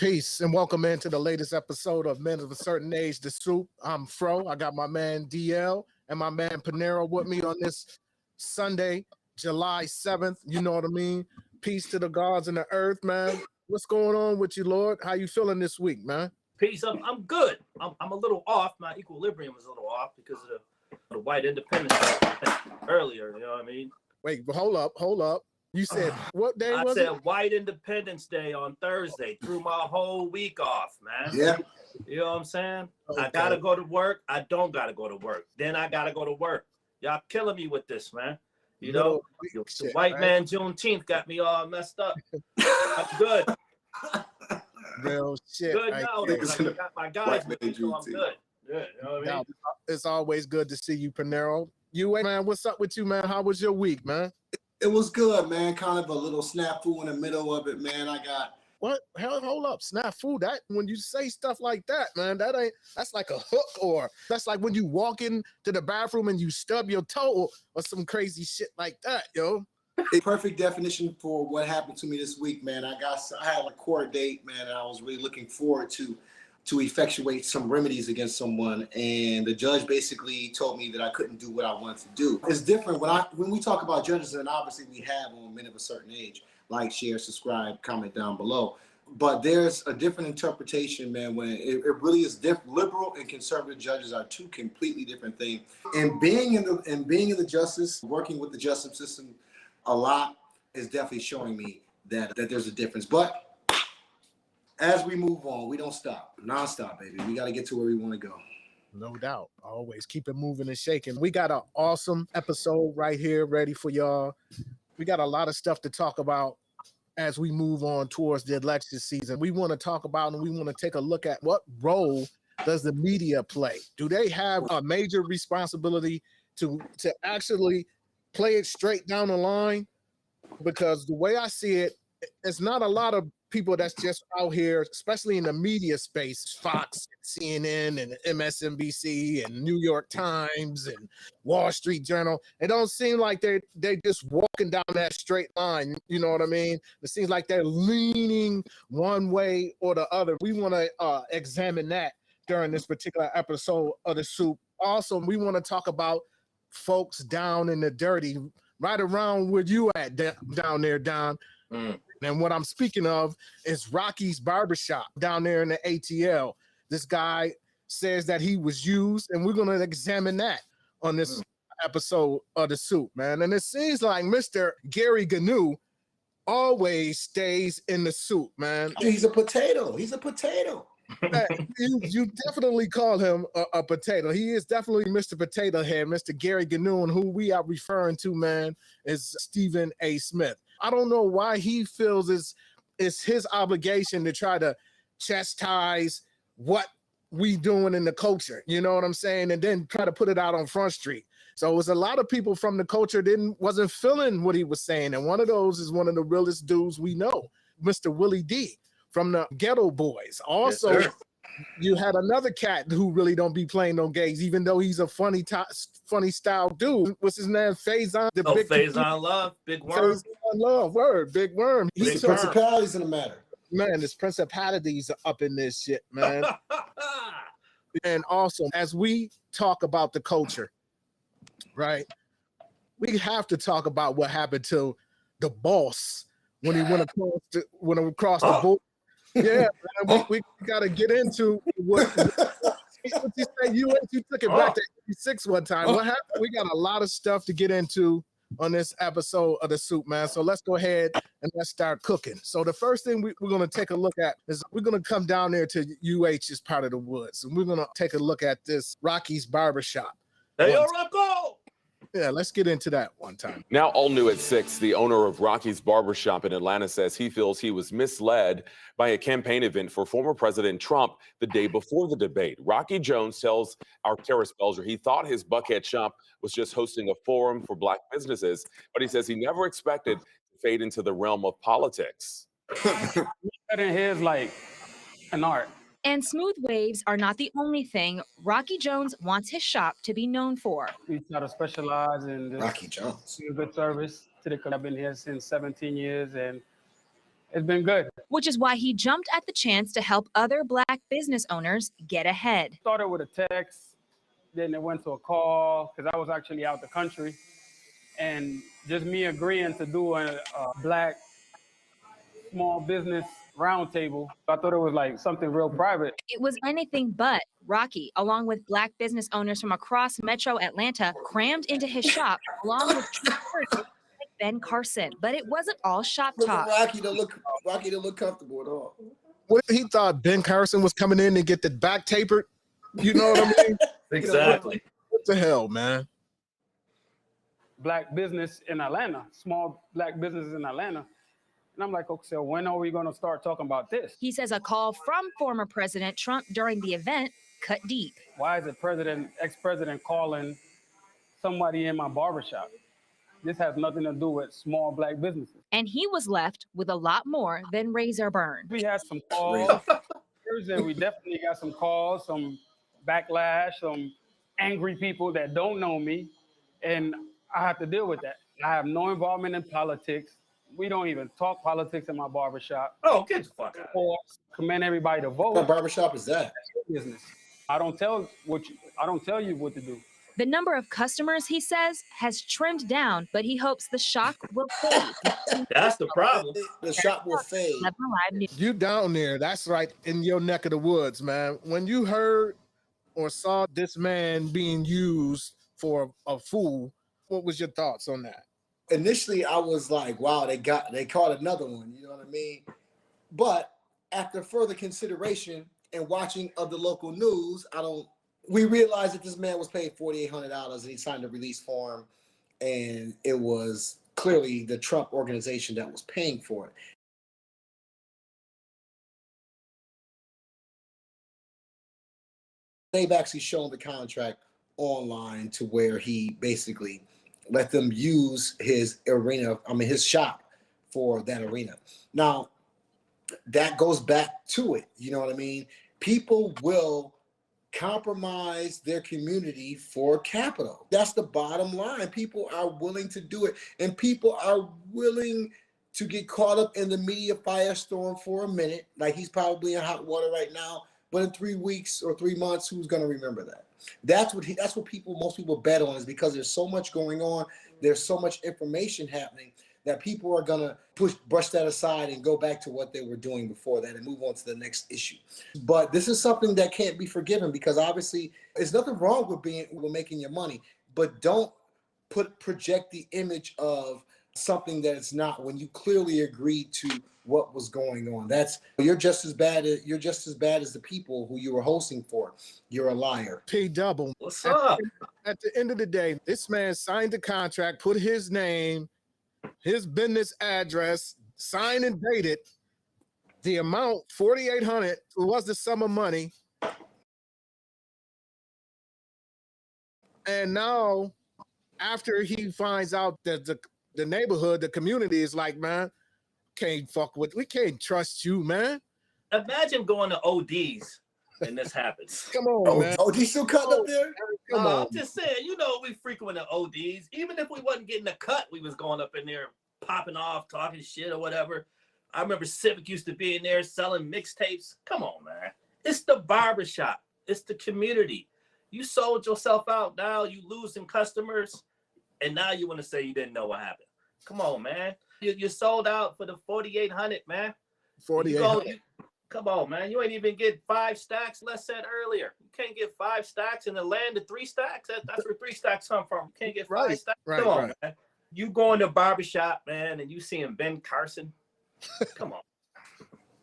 Peace and welcome into the latest episode of Men of a Certain Age, The Soup. I'm Fro. I got my man DL and my man Panero with me on this Sunday, July 7th. You know what I mean? Peace to the gods and the earth, man. What's going on with you, Lord? How you feeling this week, man? Peace. I'm good. I'm a little off. My equilibrium is a little off because of the white independence earlier. You know what I mean? Wait, but hold up. You said what day was it? I said White Independence Day on Thursday. Threw my whole week off, man. Yeah. You know what I'm saying? Okay. I gotta go to work. I don't gotta go to work. Then I gotta go to work. Y'all killing me with this, man. You know, the white man Juneteenth got me all messed up. I'm good. Real shit. Good right now. I got my guys with me, so I'm good. Yeah, you know what I mean? It's always good to see you, Panero. Man, what's up with you, man? How was your week, man? It was good, man. Kind of a little snafu in the middle of it, man. I got what? Hell, hold up, snafu. That when you say stuff like that, man, that's like a hook, or that's like when you walk into the bathroom and you stub your toe or some crazy shit like that, yo. A perfect definition for what happened to me this week, man. I had a court date, man, and I was really looking forward to effectuate some remedies against someone, and the judge basically told me that I couldn't do what I wanted to do. It's different when we talk about judges, and obviously we have on Men of a Certain Age. Like, share, subscribe, comment down below. But there's a different interpretation, man, when it really is different. Liberal and conservative judges are two completely different things. And being in the justice, working with the justice system a lot is definitely showing me that there's a difference. But as we move on, we don't stop. Non-stop, baby. We got to get to where we want to go. No doubt. Always keep it moving and shaking. We got an awesome episode right here ready for y'all. We got a lot of stuff to talk about as we move on towards the election season. We want to talk about and we want to take a look at what role does the media play? Do they have a major responsibility to actually play it straight down the line? Because the way I see it, it's not a lot of people that's just out here, especially in the media space, Fox, CNN, and MSNBC, and New York Times, and Wall Street Journal. It don't seem like they're just walking down that straight line. You know what I mean? It seems like they're leaning one way or the other. We want to examine that during this particular episode of The Soup. Also, we want to talk about folks down in the dirty, right around where you at down there, Don. And what I'm speaking of is Rocky's Barbershop down there in the ATL. This guy says that he was used, and we're going to examine that on this episode of The Soup, man. And it seems like Mr. Gary Gnu always stays in the soup, man. He's a potato. He's a potato. You definitely call him a potato. He is definitely Mr. Potato Head, Mr. Gary Gnu, and who we are referring to, man, is Stephen A. Smith. I don't know why he feels it's his obligation to try to chastise what we doing in the culture, you know what I'm saying, and then try to put it out on Front Street. So it was a lot of people from the culture wasn't feeling what he was saying, and one of those is one of the realest dudes we know, Mr. Willie D from the Ghetto Boys. Also, yes, you had another cat who really don't be playing no games, even though he's a funny style dude. What's his name? Faison. Faison Love, Big Worm. Faison Love, word, Big Worm. He's principalities in the matter. Man, there's principalities up in this shit, man. And also, as we talk about the culture, right, we have to talk about what happened to the boss when he went across the board. Yeah, man, we got to get into what you say. You took it back to 86 one time. What happened? We got a lot of stuff to get into on this episode of The Soup, man. So let's go ahead and let's start cooking. So the first thing we're going to take a look at is we're going to come down there to UH's part of the woods, and we're going to take a look at this Rocky's Barbershop. Hey, yo, Rocco! Yeah, let's get into that one time. Now, all new at 6, the owner of Rocky's Barbershop in Atlanta says he feels he was misled by a campaign event for former President Trump the day before the debate. Rocky Jones tells our Kara Spelzer he thought his Buckhead shop was just hosting a forum for Black businesses, but he says he never expected to fade into the realm of politics. Cutting heads like an art. And smooth waves are not the only thing Rocky Jones wants his shop to be known for. We try to specialize in this Rocky Jones. Good service to the. I've been here since 17 years, and It's been good. which is why he jumped at the chance to help other Black business owners get ahead. Started with a text, then it went to a call because I was actually out the country, and just me agreeing to do a Black small business roundtable. I thought it was like something real private. It was anything but. Rocky, along with Black business owners from across Metro Atlanta, crammed into his shop, along with Ben Carson. But it wasn't all shop Look talk. at Rocky to look comfortable at all. What if he thought Ben Carson was coming in and get the back tapered? You know what I mean? Exactly. What the hell, man? Black business in Atlanta, small Black businesses in Atlanta. And I'm like, okay, so when are we going to start talking about this? He says a call from former President Trump during the event cut deep. Why is the ex-president calling somebody in my barbershop? This has nothing to do with small Black businesses. And he was left with a lot more than razor burn. We had some calls, and we definitely got some calls, some backlash, some angry people that don't know me, and I have to deal with that. I have no involvement in politics. We don't even talk politics in my barbershop. Oh, get the fuck out. Or commend everybody to vote. What barbershop is that? Business. I don't tell you what to do. The number of customers, he says, has trimmed down, but he hopes the shock will fade. That's the problem. The shop will fade. You down there, that's right in your neck of the woods, man. When you heard or saw this man being used for a fool, what was your thoughts on that? Initially, I was like, wow, they caught another one, you know what I mean? But after further consideration and watching of the local news, we realized that this man was paid $4,800 and he signed a release form, and it was clearly the Trump organization that was paying for it. They've actually shown the contract online to where he basically let them use his his shop for that arena. Now, that goes back to it, you know what I mean? People will compromise their community for capital. That's the bottom line. People are willing to do it, and people are willing to get caught up in the media firestorm for a minute. Like, he's probably in hot water right now, but in 3 weeks or 3 months, who's going to remember that? That's what most people bet on, is because there's so much going on, there's so much information happening, that people are gonna brush that aside and go back to what they were doing before that and move on to the next issue. But this is something that can't be forgiven, because obviously there's nothing wrong with making your money, but don't project the image of something that it's not when you clearly agreed to what was going on. You're just as bad as the people who you were hosting for. You're a liar. P double. What's up? At the end of the day, this man signed the contract, put his name, his business address, signed and dated. The amount, $4,800, was the sum of money. And now, after he finds out that the neighborhood, the community is like, man, we can't trust you, man. Imagine going to ODs and this happens. Come on, man. OD still cutting up there? Come on. I'm just saying, we frequent the ODs. Even if we wasn't getting a cut, we was going up in there, popping off, talking shit or whatever. I remember Civic used to be in there selling mixtapes. Come on, man. It's the barbershop. It's the community. You sold yourself out. Now you losing customers, and now you want to say you didn't know what happened. Come on, man. You sold out for the $4,800, man. $4,800. Come on, man. You ain't even get 5 stacks. Les said earlier, you can't get 5 stacks and then land to 3 stacks. That's where 3 stacks come from. You can't get 5 stacks. Come on, man. You going to barbershop, man, and you seeing Ben Carson. Come on.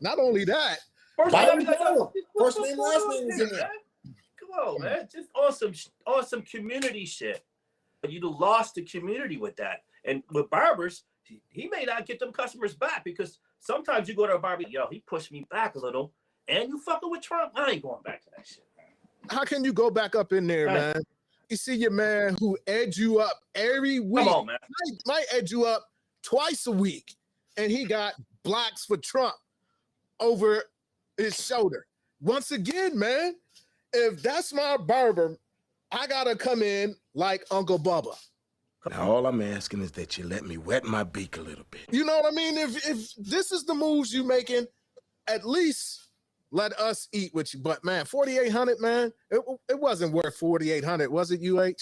Not only that. First name, last name is in there. Come on, man. Just awesome community shit. You lost the community with that. And with barbers, he may not get them customers back, because sometimes you go to a barber, he pushed me back a little, and you fucking with Trump. I ain't going back to that shit, man. How can you go back up in there, man? You see your man who edge you up every week. Come on, man. Might edge you up twice a week, and he got blacks for Trump over his shoulder. Once again, man, if that's my barber, I gotta come in like Uncle Bubba. Now, all I'm asking is that you let me wet my beak a little bit. You know what I mean? If this is the moves you making, at least let us eat with you. But man, 4,800, man, it wasn't worth 4,800, was it, UH?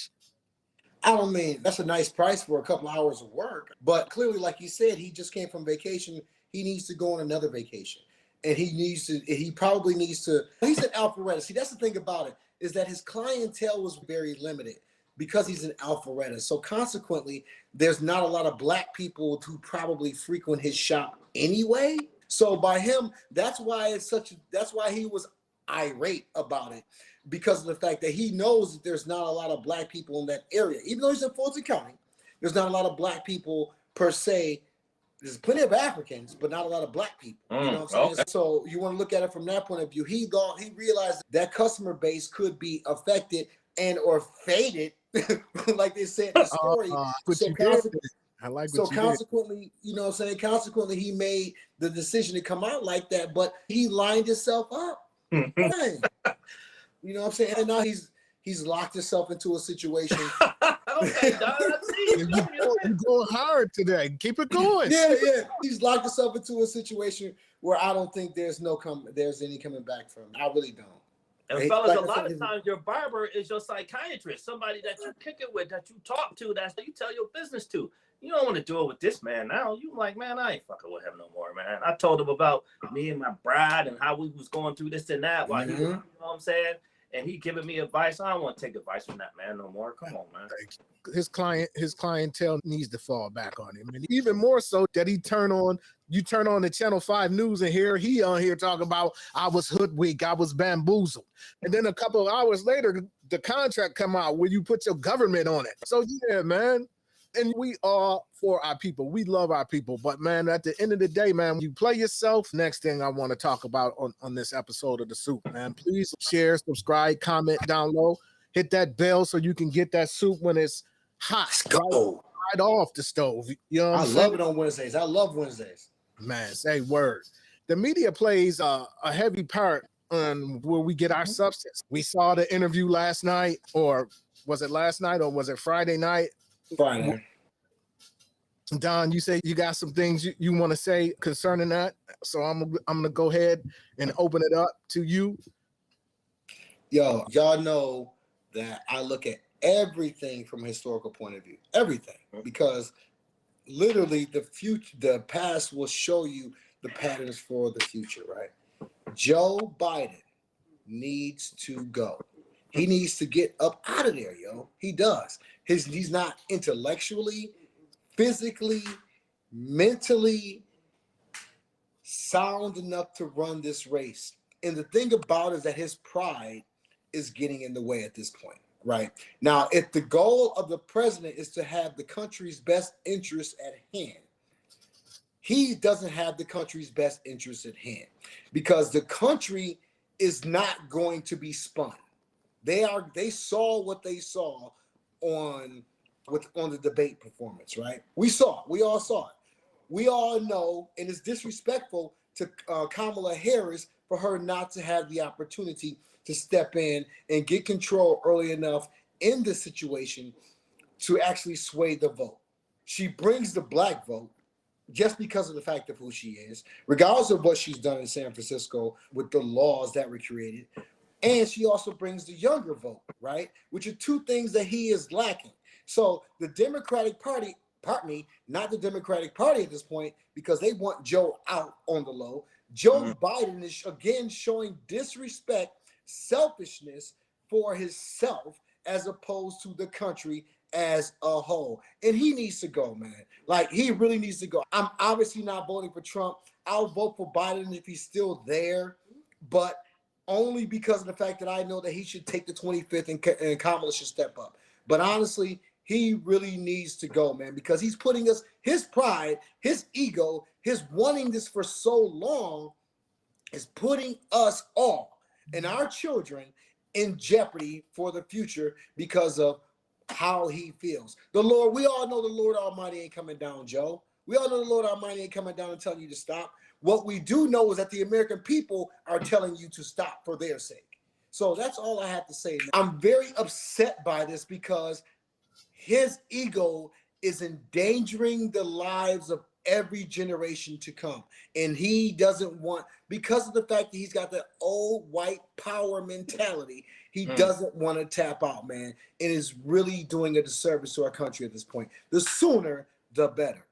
I don't mean that's a nice price for a couple hours of work, but clearly, like you said, he just came from vacation. He needs to go on another vacation, and he probably needs to. He's an alpharetta. See, that's the thing about it, is that his clientele was very limited because he's an alpharetta. So consequently, there's not a lot of black people who probably frequent his shop anyway. So by him, that's why he was irate about it, because of the fact that he knows that there's not a lot of black people in that area. Even though he's in Fulton County, there's not a lot of black people per se. There's plenty of Africans, but not a lot of black people. You know what I'm saying? Okay. So you want to look at it from that point of view. He realized that customer base could be affected and or faded, like they said in the story. Consequently, you know what I'm saying? Consequently, he made the decision to come out like that, but he lined himself up. You know what I'm saying? And now he's locked himself into a situation. Okay, Don, I see you. You're going hard today. Keep it going. Yeah. He's locked himself into a situation where I don't think there's any coming back from. I really don't. And fellas, a lot of times your barber is your psychiatrist, somebody that you kick it with, that you talk to, that you tell your business to. You don't want to do it with this man now. You like, man, I ain't fucking with him no more, man. I told him about me and my bride and how we was going through this and that while he was, you know what I'm saying? And he giving me advice. I don't want to take advice from that man no more. Come on, man. His clientele needs to fall back on him. And even more so that you turn on the Channel 5 News and he on here talking about I was hoodwinked, I was bamboozled. And then a couple of hours later, the contract come out where you put your government on it. So yeah, man. And we are for our people. We love our people. But man, at the end of the day, man, you play yourself. Next thing I want to talk about on this episode of The Soup, man. Please share, subscribe, comment down low. Hit that bell so you can get that soup when it's hot. Right off the stove. You know what I'm saying? I love it on Wednesdays. I love Wednesdays. Man, say word. The media plays a heavy part on where we get our substance. We saw the interview last night, or was it last night, or was it Friday night? Friday. Don, you say you got some things you want to say concerning that, so I'm gonna go ahead and open it up to you. Yo, y'all know that I look at everything from a historical point of view, everything, because literally the past will show you the patterns for the future, right? Joe Biden needs to go. He needs to get up out of there, yo. He does. He's not intellectually, physically, mentally sound enough to run this race. And the thing about it is that his pride is getting in the way at this point, right? Now, if the goal of the president is to have the country's best interests at hand, he doesn't have the country's best interests at hand, because the country is not going to be spun. They saw what they saw on the debate performance, right? We all saw it. We all know, and it's disrespectful to Kamala Harris for her not to have the opportunity to step in and get control early enough in this situation to actually sway the vote. She brings the black vote just because of the fact of who she is, regardless of what she's done in San Francisco with the laws that were created. And she also brings the younger vote, right? Which are two things that he is lacking. So the Democratic Party, not the Democratic Party at this point, because they want Joe out on the low. Joe Biden is again showing disrespect, selfishness for himself as opposed to the country as a whole. And he needs to go, man. Like, he really needs to go. I'm obviously not voting for Trump. I'll vote for Biden if he's still there, but only because of the fact that I know that he should take the 25th and Kamala should step up. But honestly, he really needs to go, man, because he's putting us, his pride, his ego, his wanting this for so long is putting us all and our children in jeopardy for the future because of how he feels. The Lord, we all know the Lord Almighty ain't coming down, Joe. We all know the Lord Almighty ain't coming down and telling you to stop. What we do know is that the American people are telling you to stop for their sake. So that's all I have to say. I'm very upset by this because his ego is endangering the lives of every generation to come. And he doesn't want, because of the fact that he's got that old white power mentality, he doesn't want to tap out, man. It is really doing a disservice to our country at this point. The sooner, the better.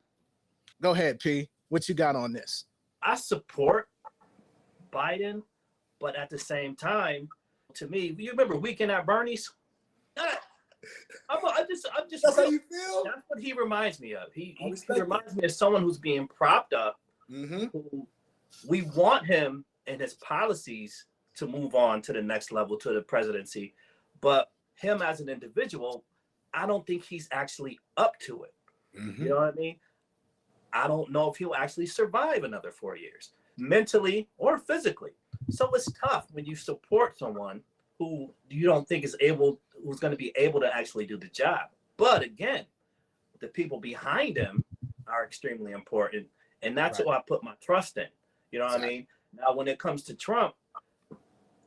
Go ahead, P. What you got on this? I support Biden, but at the same time, to me, you remember Weekend at Bernie's? I'm just. That's how you feel? That's what he reminds me of. He respect reminds me of someone who's being propped up. Who we want him and his policies to move on to the next level, to the presidency, but him as an individual, I don't think he's actually up to it. You know what I mean? I don't know if he'll actually survive another 4 years, mentally or physically. So it's tough when you support someone who you don't think is able, who's going to be able to actually do the job. But again, the people behind him are extremely important, and that's who I put my trust in. You know what I mean? Now, when it comes to Trump,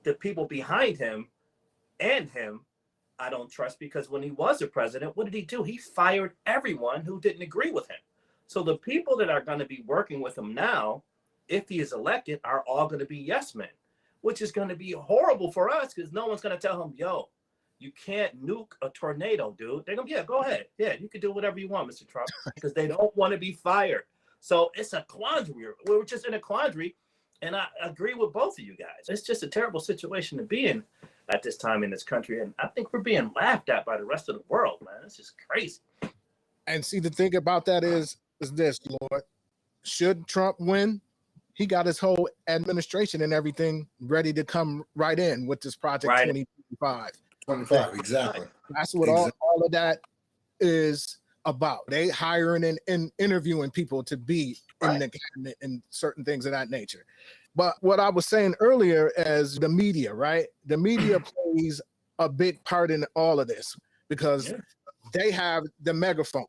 the people behind him and him, I don't trust, because when he was a president, what did he do? He fired everyone who didn't agree with him. So the people that are going to be working with him now, if he is elected, are all going to be yes men, which is going to be horrible for us, because no one's going to tell him, yo, you can't nuke a tornado, dude. They're going to be, yeah, go ahead. Yeah, you can do whatever you want, Mr. Trump, because they don't want to be fired. So it's a quandary. We're just in a quandary. And I agree with both of you guys. It's just a terrible situation to be in at this time in this country. And I think we're being laughed at by the rest of the world, man. It's just crazy. And see, the thing about that is this, Lord. Should Trump win, he got his whole administration and everything ready to come right in with this Project 2025. 25, exactly. That's what all of that is about. They hiring and interviewing people to be in the cabinet and certain things of that nature. But what I was saying earlier as the media, right? The media plays a big part in all of this, because they have the megaphone.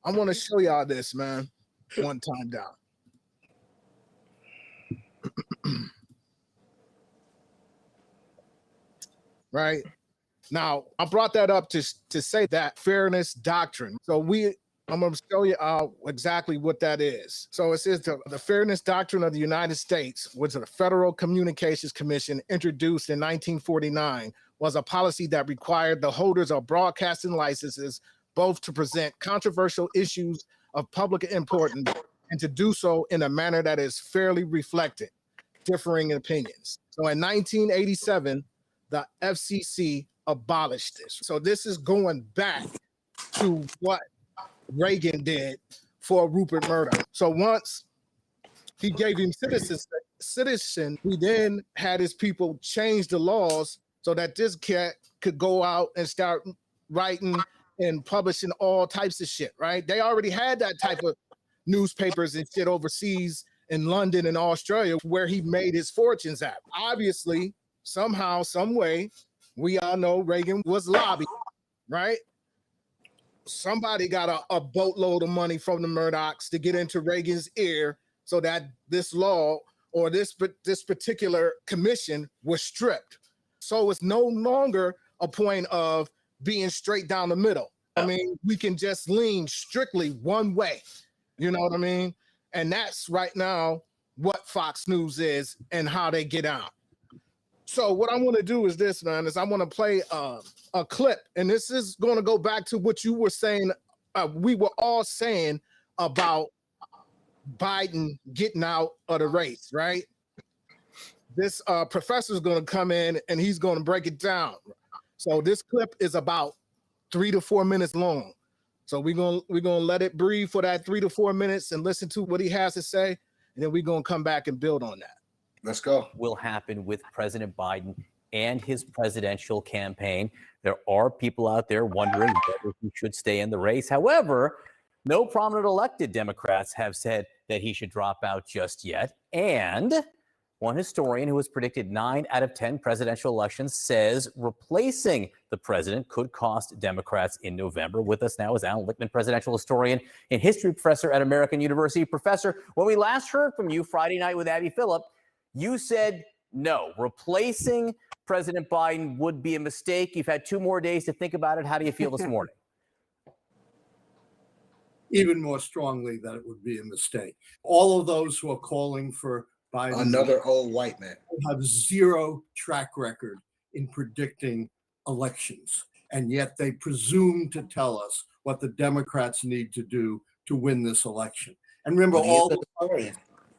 I want to show y'all this, man, one time down. Right? Now, I brought that up to say that fairness doctrine. So I'm going to show you exactly what that is. So it says the Fairness Doctrine of the United States, which the Federal Communications Commission introduced in 1949, was a policy that required the holders of broadcasting licenses both to present controversial issues of public importance and to do so in a manner that is fairly reflected differing opinions. So in 1987, the FCC abolished this. So this is going back to what Reagan did for Rupert Murdoch. So once he gave him citizen, he then had his people change the laws so that this cat could go out and start writing and publishing all types of shit, right? They already had that type of newspapers and shit overseas in London and Australia, where he made his fortunes at. Obviously, somehow, some way, we all know Reagan was lobbied, right? Somebody got a boatload of money from the Murdochs to get into Reagan's ear so that this law or this particular commission was stripped. So it's no longer a point of being straight down the middle. I mean, we can just lean strictly one way. You know what I mean? And that's right now what Fox News is and how they get out. So what I want to do is this, man, is I want to play a clip. And this is going to go back to what you were saying. We were all saying about Biden getting out of the race, right? This professor is going to come in and he's going to break it down. So this clip is about 3 to 4 minutes long. So we're gonna let it breathe for that 3 to 4 minutes and listen to what he has to say, and then we're gonna come back and build on that. Let's go. Will happen with President Biden and his presidential campaign. There are people out there wondering whether he should stay in the race. However, no prominent elected Democrats have said that he should drop out just yet. And one historian who has predicted 9 out of 10 presidential elections says replacing the president could cost Democrats in November. With us now is Alan Lichtman, presidential historian and history professor at American University. Professor, when we last heard from you Friday night with Abby Phillip, you said no, replacing President Biden would be a mistake. You've had 2 more days to think about it. How do you feel this morning? even more strongly that it would be a mistake. All of those who are calling for Biden, Another old white man, have zero track record in predicting elections. And yet they presume to tell us what the Democrats need to do to win this election. And remember,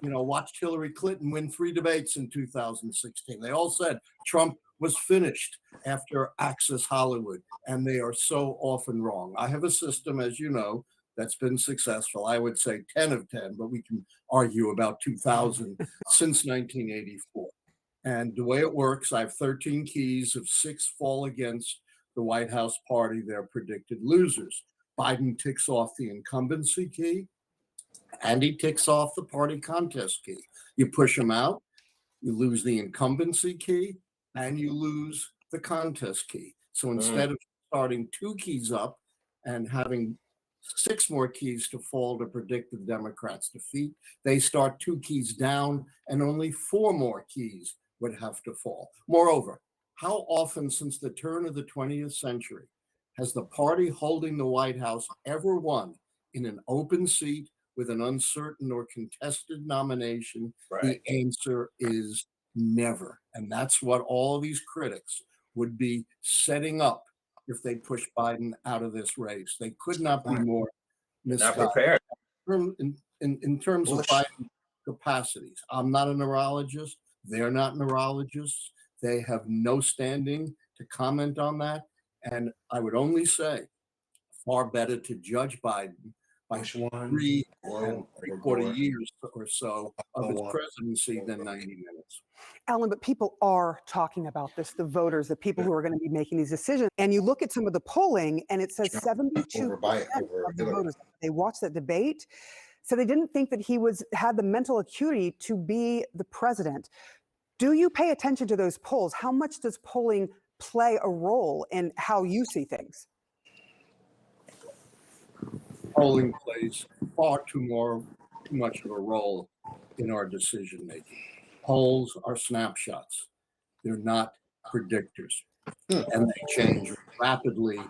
watched Hillary Clinton win 3 debates in 2016. They all said Trump was finished after Access Hollywood, and they are so often wrong. I have a system, as you know, that's been successful. I would say 10 of 10, but we can argue about 2000 since 1984. And the way it works, I have 13 keys. If 6 fall against the White House party, they're predicted losers. Biden ticks off the incumbency key, and he ticks off the party contest key. You push him out, you lose the incumbency key, and you lose the contest key. So instead of starting 2 keys up and having 6 more keys to fall to predict the Democrats' defeat, they start 2 keys down, and only 4 more keys would have to fall. Moreover, how often since the turn of the 20th century has the party holding the White House ever won in an open seat with an uncertain or contested nomination? Right. The answer is never. And that's what all these critics would be setting up if they push Biden out of this race. They could not be more Not misguided. prepared. In terms of Biden capacities, I'm not a neurologist. They're not neurologists. They have no standing to comment on that. And I would only say far better to judge Biden by 3 and 3/4 years or so of his presidency than 90 minutes. Alan, but people are talking about this, the voters, the people who are going to be making these decisions. And you look at some of the polling and it says 72% of the voters, they watched that debate. So they didn't think that he had the mental acuity to be the president. Do you pay attention to those polls? How much does polling play a role in how you see things? Polling plays far too much of a role in our decision making. Polls are snapshots. They're not predictors, and they change rapidly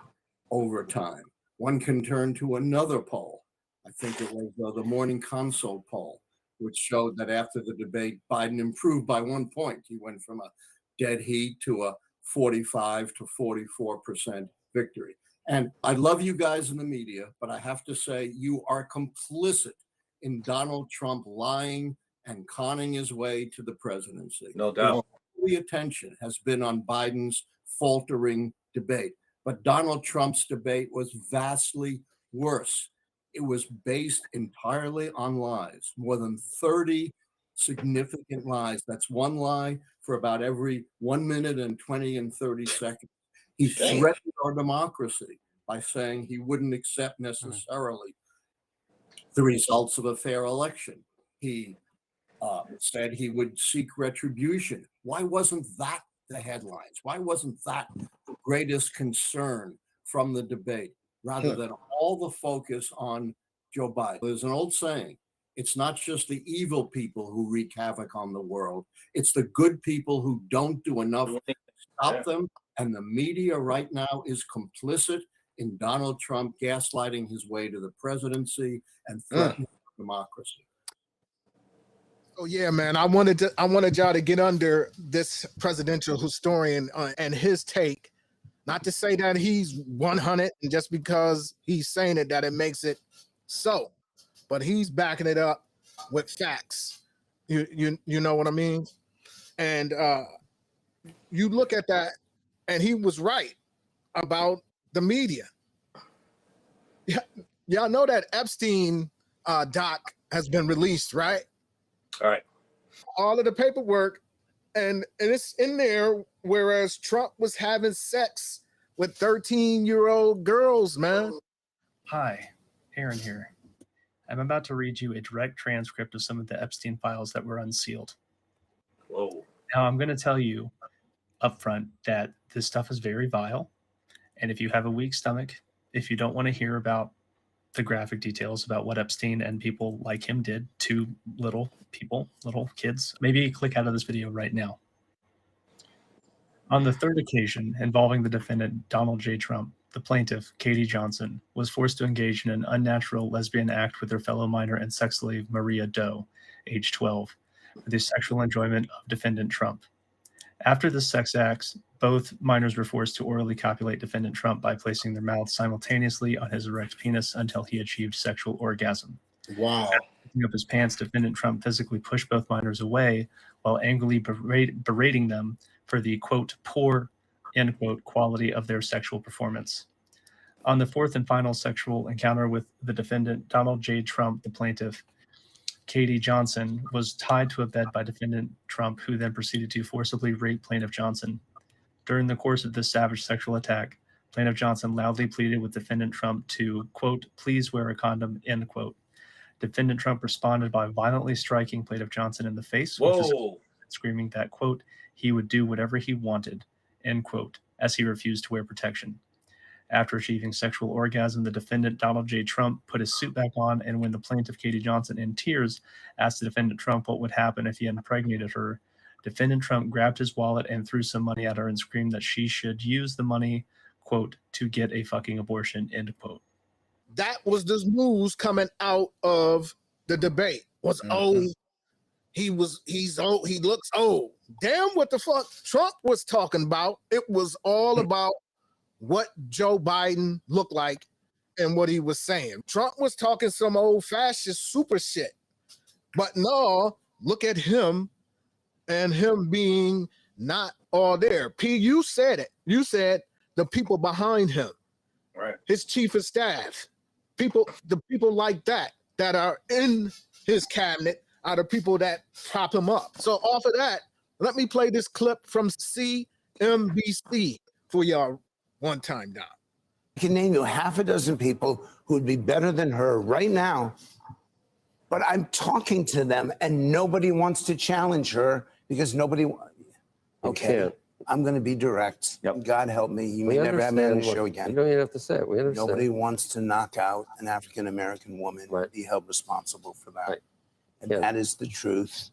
over time. One can turn to another poll. I think it was the Morning Consult poll, which showed that after the debate, Biden improved by 1 point. He went from a dead heat to a 45 to 44% victory. And I love you guys in the media, but I have to say you are complicit in Donald Trump lying and conning his way to the presidency. No doubt. All the attention has been on Biden's faltering debate, but Donald Trump's debate was vastly worse. It was based entirely on lies, more than 30 significant lies. That's one lie for about every 1 minute and 20 and 30 seconds. He threatened our democracy by saying he wouldn't accept necessarily the results of a fair election. He said he would seek retribution. Why wasn't that the headlines? Why wasn't that the greatest concern from the debate, rather than all the focus on Joe Biden? There's an old saying, it's not just the evil people who wreak havoc on the world. It's the good people who don't do enough to stop them. And the media right now is complicit in Donald Trump gaslighting his way to the presidency and threatening democracy. Oh yeah, man. I wanted y'all to get under this presidential historian and his take. Not to say that he's 100, and just because he's saying it that it makes it so, but he's backing it up with facts. You know what I mean? And you look at that, and he was right about the media. Yeah, y'all know that Epstein doc has been released, right? All right. All of the paperwork, and it's in there, whereas Trump was having sex with 13-year-old girls, man. Hi, Aaron here. I'm about to read you a direct transcript of some of the Epstein files that were unsealed. Whoa. Now, I'm going to tell you up front that this stuff is very vile, and if you have a weak stomach, if you don't want to hear about the graphic details about what Epstein and people like him did to little people, little kids, maybe click out of this video right now. On the third occasion involving the defendant, Donald J. Trump, the plaintiff, Katie Johnson, was forced to engage in an unnatural lesbian act with her fellow minor and sex slave Maria Doe, age 12, for the sexual enjoyment of defendant Trump. After the sex acts, both minors were forced to orally copulate defendant Trump by placing their mouths simultaneously on his erect penis until he achieved sexual orgasm. Wow. After picking up his pants, defendant Trump physically pushed both minors away while angrily berating them for the, quote, poor, end quote, quality of their sexual performance. On the fourth and final sexual encounter with the defendant, Donald J. Trump, the plaintiff, Katie Johnson, was tied to a bed by defendant Trump, who then proceeded to forcibly rape plaintiff Johnson. During the course of this savage sexual attack, plaintiff Johnson loudly pleaded with defendant Trump to, quote, please wear a condom, end quote. Defendant Trump responded by violently striking plaintiff Johnson in the face, screaming that, quote, he would do whatever he wanted, end quote, as he refused to wear protection. After achieving sexual orgasm, the defendant, Donald J. Trump, put his suit back on, and when the plaintiff, Katie Johnson, in tears, asked the defendant Trump what would happen if he impregnated her, defendant Trump grabbed his wallet and threw some money at her and screamed that she should use the money, quote, to get a fucking abortion, end quote. That was the news coming out of the debate. Was he's old, he looks old. Damn what the fuck Trump was talking about. It was all about what Joe Biden looked like and what he was saying. Trump was talking some old fascist super shit. But no, look at him and him being not all there. P, you said it. You said the people behind him, right? His chief of staff, the people like that are in his cabinet are the people that prop him up. So off of that, let me play this clip from CNBC for y'all one time now. I can name you half a dozen people who would be better than her right now, but I'm talking to them and nobody wants to challenge her because nobody. Okay, I'm going to be direct. Yep. God help me. You may never have me on the show again. You don't even have to say it. We understand. Nobody wants to knock out an African-American woman, Right. be held responsible for that. Right. And Yeah. that is the truth.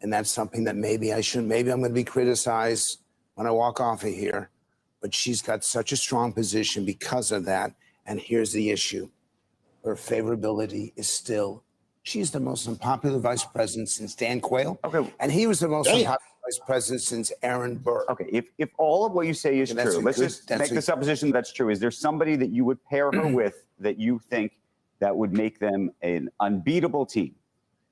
And that's something that maybe I shouldn't, maybe I'm going to be criticized when I walk off of here. But she's got such a strong position because of that. And here's the issue. Her favorability is still, she's the most unpopular vice president since Dan Quayle. Okay. And he was the most unpopular vice president since Aaron Burr. Okay, if all of what you say is And that's true, a let's good- just that's make a- the supposition that's true. Is there somebody that you would pair her with that you think that would make them an unbeatable team?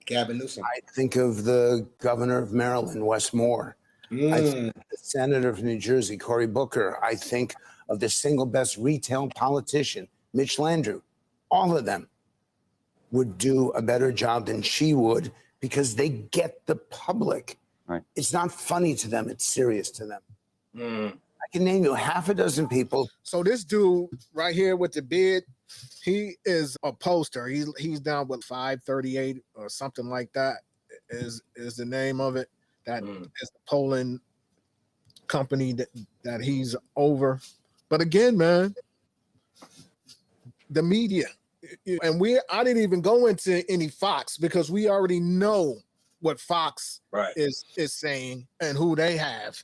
Gavin Newsom. I think of the governor of Maryland, Wes Moore. I think of the senator of New Jersey, Cory Booker. I think of the single best retail politician, Mitch Landrieu. All of them would do a better job than she would because they get the public. Right. It's not funny to them. It's serious to them. Mm. I can name you half a dozen people. So this dude right here with the beard, he is a poster. He's down with 538 or something like that is the name of it. That is the polling company that he's over. But again, man, the media, and I didn't even go into any Fox because we already know what Fox is saying and who they have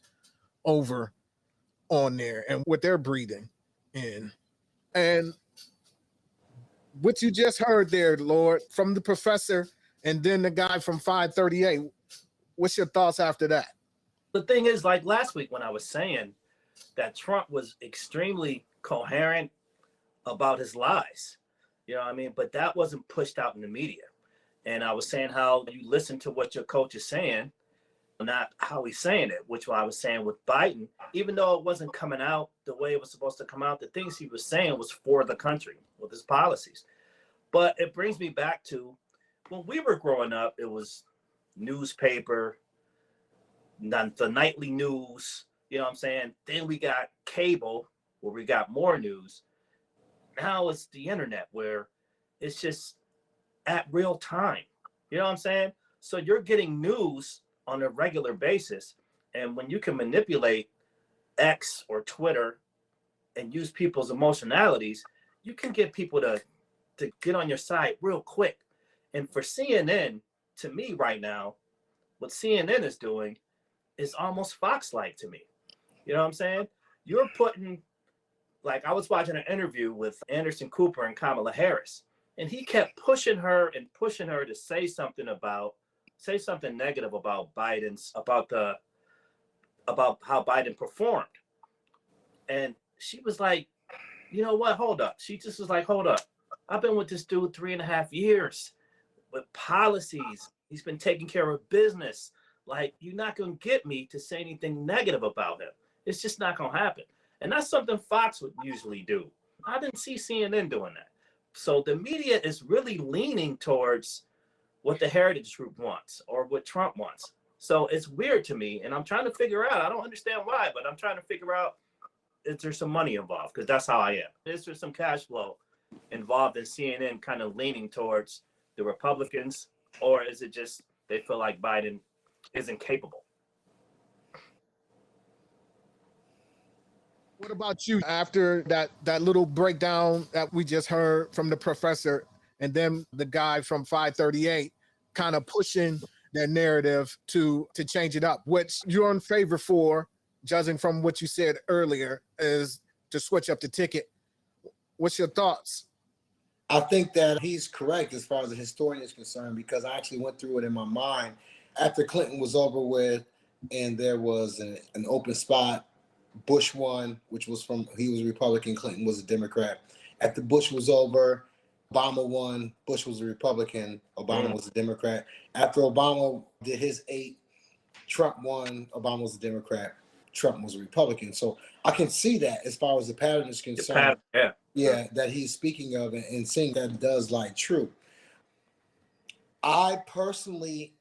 over on there and what they're breathing in. And what you just heard there, Lord, from the professor and then the guy from 538, what's your thoughts after that? The thing is, like last week when I was saying that Trump was extremely coherent about his lies, you know what I mean? But that wasn't pushed out in the media. And I was saying how you listen to what your coach is saying, not how he's saying it, which I was saying with Biden, even though it wasn't coming out the way it was supposed to come out, the things he was saying was for the country with his policies. But it brings me back to when we were growing up, it was newspaper, the nightly news, you know what I'm saying? Then we got cable where we got more news. Now it's the internet where it's just at real time. You know what I'm saying? So you're getting news on a regular basis. And when you can manipulate X or Twitter and use people's emotionalities, you can get people to get on your side real quick. And for CNN, to me right now, what CNN is doing is almost Fox-like to me. You know what I'm saying? You're putting Like I was watching an interview with Anderson Cooper and Kamala Harris, and he kept pushing her to say something negative about about how Biden performed. And she was like, you know what? Hold up. She just was like, hold up. I've been with this dude 3.5 years with policies. He's been taking care of business. Like, you're not going to get me to say anything negative about him. It's just not going to happen. And that's something Fox would usually do. I didn't see CNN doing that. So the media is really leaning towards what the Heritage Group wants or what Trump wants. So it's weird to me. And I'm trying to figure out, I don't understand why, but I'm trying to figure out, is there some money involved? Because that's how I am. Is there some cash flow involved in CNN kind of leaning towards the Republicans? Or is it just they feel like Biden isn't capable? What about you? After that little breakdown that we just heard from the professor, and then the guy from 538 kind of pushing their narrative to change it up, which you're in favor for, judging from what you said earlier, is to switch up the ticket. What's your thoughts? I think that he's correct as far as the historian is concerned, because I actually went through it in my mind after Clinton was over with and there was an open spot. Bush won, which was he was a Republican, Clinton was a Democrat. After Bush was over, Obama won, Bush was a Republican, Obama was a Democrat. After Obama did his 8, Trump won, Obama was a Democrat, Trump was a Republican. So I can see that as far as the pattern is concerned. Yeah, that he's speaking of and seeing that does lie true. I personally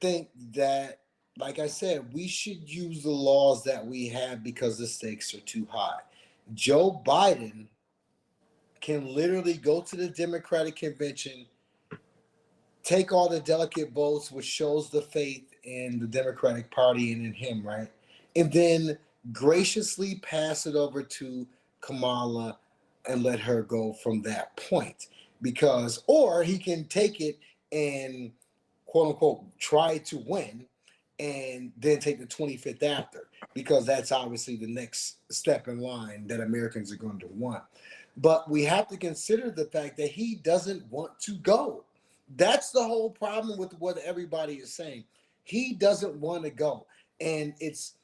think that, like I said, we should use the laws that we have because the stakes are too high. Joe Biden can literally go to the Democratic convention, take all the delegate votes, which shows the faith in the Democratic Party and in him, right? And then graciously pass it over to Kamala and let her go from that point. Or he can take it and quote unquote try to win and then take the 25th after, because that's obviously the next step in line that Americans are going to want. But we have to consider the fact that he doesn't want to go. That's the whole problem with what everybody is saying. He doesn't want to go. And it's,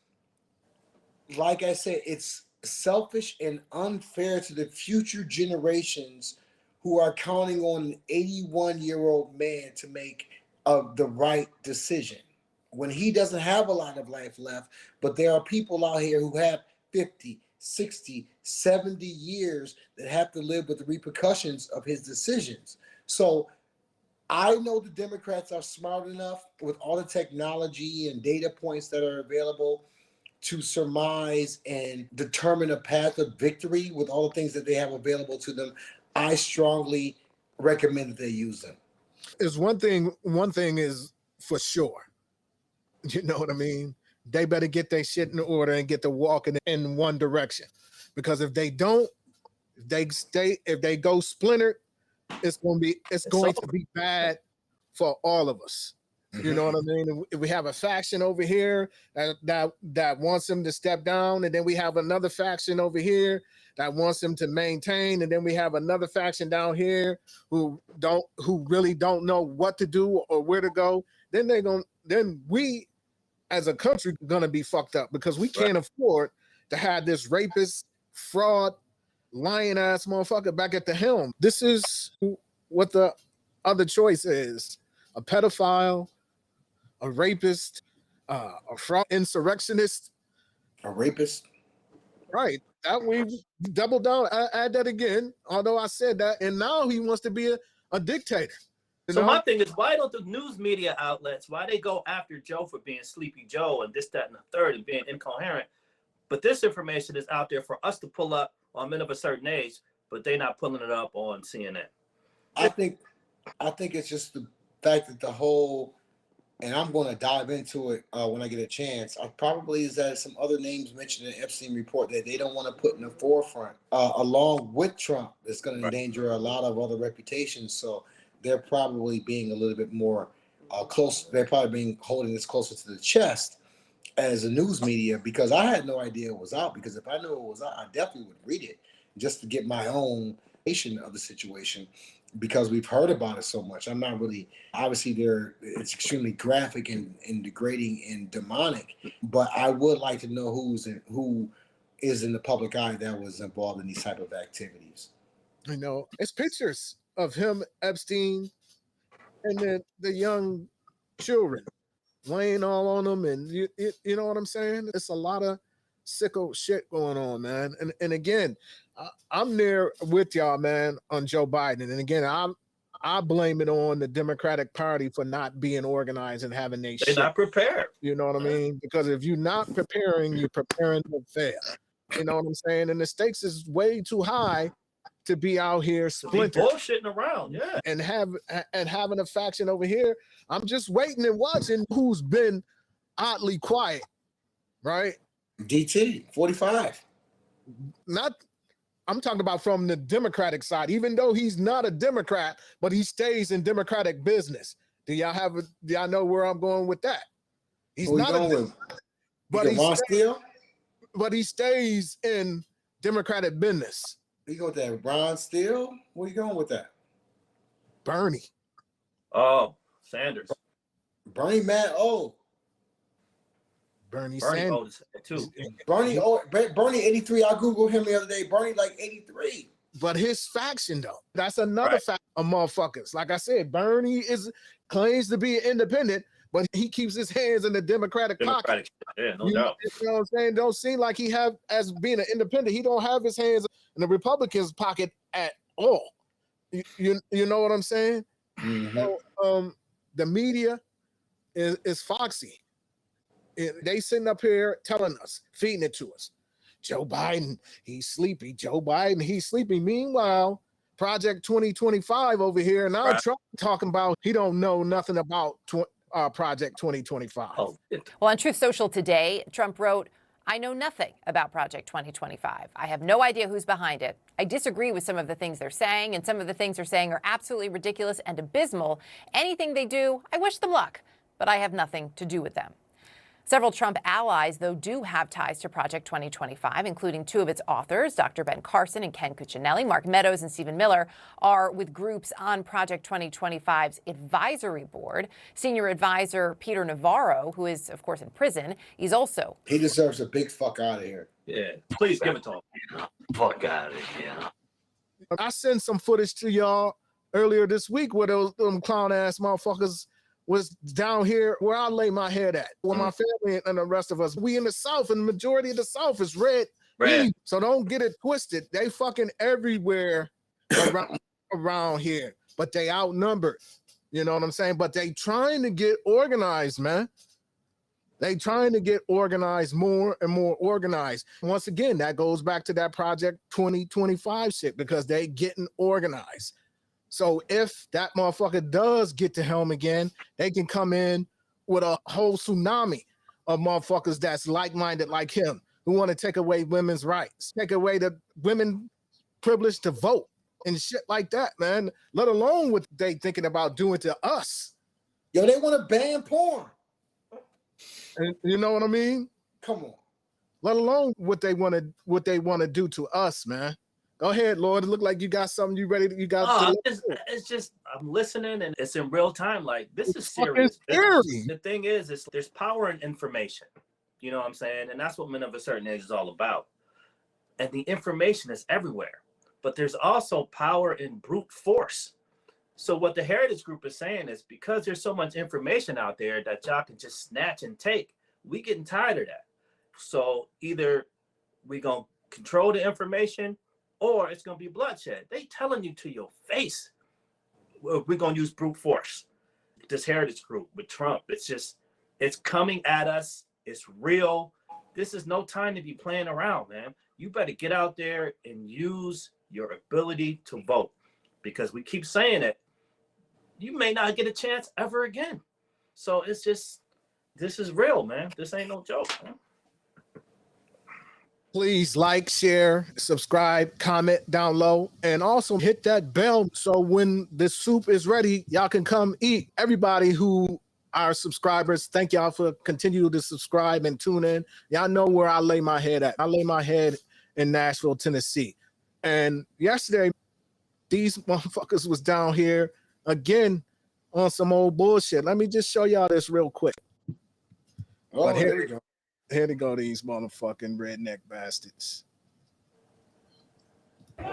like I said, it's selfish and unfair to the future generations who are counting on an 81-year-old man to make the right decision when he doesn't have a lot of life left. But there are people out here who have 50, 60, 70 years that have to live with the repercussions of his decisions. So I know the Democrats are smart enough with all the technology and data points that are available to surmise and determine a path of victory with all the things that they have available to them. I strongly recommend that they use them. Is one thing is for sure. You know what I mean? They better get their shit in order and get to walking in one direction. Because if they don't, if they go splintered, it's going to be bad for all of us. You know what I mean? If we have a faction over here that wants him to step down, and then we have another faction over here that wants him to maintain, and then we have another faction down here who really don't know what to do or where to go, then we as a country gonna be fucked up, because we can't afford to have this rapist, fraud, lying ass motherfucker back at the helm. This is what the other choice is: a pedophile, a rapist, a fraud, insurrectionist, a rapist. Right. That we double down. I add that again. Although I said that, and now he wants to be a dictator. So my thing is, why don't the news media outlets, why they go after Joe for being Sleepy Joe and this, that, and the third and being incoherent? But this information is out there for us to pull up on men of a certain age, but they're not pulling it up on CNN. I think it's just the fact that the whole, and I'm going to dive into it when I get a chance, probably is that some other names mentioned in the Epstein report that they don't want to put in the forefront, along with Trump. It's going to endanger a lot of other reputations. So they're probably being a little bit more close. They're probably being holding this closer to the chest. as a news media, because I had no idea it was out. Because if I knew it was out, I definitely would read it just to get my own version of the situation, because we've heard about it so much. I'm not really, obviously it's extremely graphic and degrading and demonic, but I would like to know who is in the public eye that was involved in these type of activities. You know, it's pictures of him, Epstein, and then the young children laying all on them, and you know what I'm saying? It's a lot of sicko shit going on, man. And again, I'm there with y'all, man, on Joe Biden. And again, I blame it on the Democratic Party for not being organized and having their shit. They're not prepared. You know what I mean? Because if you're not preparing, you're preparing to fail. You know what I'm saying? And the stakes is way too high to be out here splintering, bullshitting around, yeah, and having a faction over here. I'm just waiting and watching who's been oddly quiet, right? DT 45. I'm talking about from the Democratic side, even though he's not a Democrat, but he stays in Democratic business. Do y'all know where I'm going with that? He's not but he stays in Democratic business. You go with that Ron Steele? Where you going with that? Bernie. Oh, Sanders. Bernie, man. Oh. Bernie Sanders. Old too. Bernie 83. I Googled him the other day. Bernie like 83. But his faction, though, that's another faction of motherfuckers. Like I said, Bernie claims to be independent, but he keeps his hands in the Democratic pocket. Yeah, no doubt. You know what I'm saying? Don't seem like he have, as being an independent, he don't have his hands in the Republicans' pocket at all. You know what I'm saying? Mm-hmm. So, the media is foxy. They sitting up here telling us, feeding it to us. Joe Biden, he's sleepy. Joe Biden, he's sleepy. Meanwhile, Project 2025 over here, and now Trump talking about he don't know nothing about Project 2025. Oh. Well, on Truth Social today, Trump wrote, "I know nothing about Project 2025. I have no idea who's behind it. I disagree with some of the things they're saying, and some of the things they're saying are absolutely ridiculous and abysmal. Anything they do, I wish them luck, but I have nothing to do with them." Several Trump allies, though, do have ties to Project 2025, including two of its authors, Dr. Ben Carson and Ken Cuccinelli. Mark Meadows and Stephen Miller are with groups on Project 2025's advisory board. Senior advisor Peter Navarro, who is, of course, in prison, he deserves a big fuck out of here. Yeah, please give it to him. Fuck out of here. I sent some footage to y'all earlier this week where those clown ass motherfuckers was down here where I lay my head at, where my family and the rest of us. We in the South, and the majority of the South is red. So don't get it twisted. They fucking everywhere around here, but they outnumbered. You know what I'm saying? But they trying to get organized, man. They trying to get organized, more and more organized. Once again, that goes back to that Project 2025 shit, because they getting organized. So if that motherfucker does get to helm again, they can come in with a whole tsunami of motherfuckers that's like-minded like him, who want to take away women's rights, take away the women privilege to vote and shit like that, man. Let alone what they thinking about doing to us. Yo, they want to ban porn. And you know what I mean? Come on. Let alone what they want to do to us, man. Go ahead, Lord. It look like you got something you ready. You got. It's just I'm listening, and it's in real time. Like, this is serious. The thing is there's power in information. You know what I'm saying? And that's what Men of a Certain Age is all about. And the information is everywhere, but there's also power in brute force. So what the Heritage Group is saying is, because there's so much information out there that y'all can just snatch and take, we getting tired of that. So either we gonna control the information, or it's going to be bloodshed. They telling you to your face, we're going to use brute force. This Heritage Group with Trump, it's coming at us. It's real. This is no time to be playing around, man. You better get out there and use your ability to vote, because we keep saying it. You may not get a chance ever again. So this is real, man. This ain't no joke, man. Please like, share, subscribe, comment down low, and also hit that bell so when the soup is ready, y'all can come eat. Everybody who our subscribers. Thank y'all for continuing to subscribe and tune in. Y'all know where I lay my head at. I lay my head in Nashville, Tennessee. And yesterday, these motherfuckers was down here again on some old bullshit. Let me just show y'all this real quick. Oh, But here we go. Here they go, these motherfucking redneck bastards. We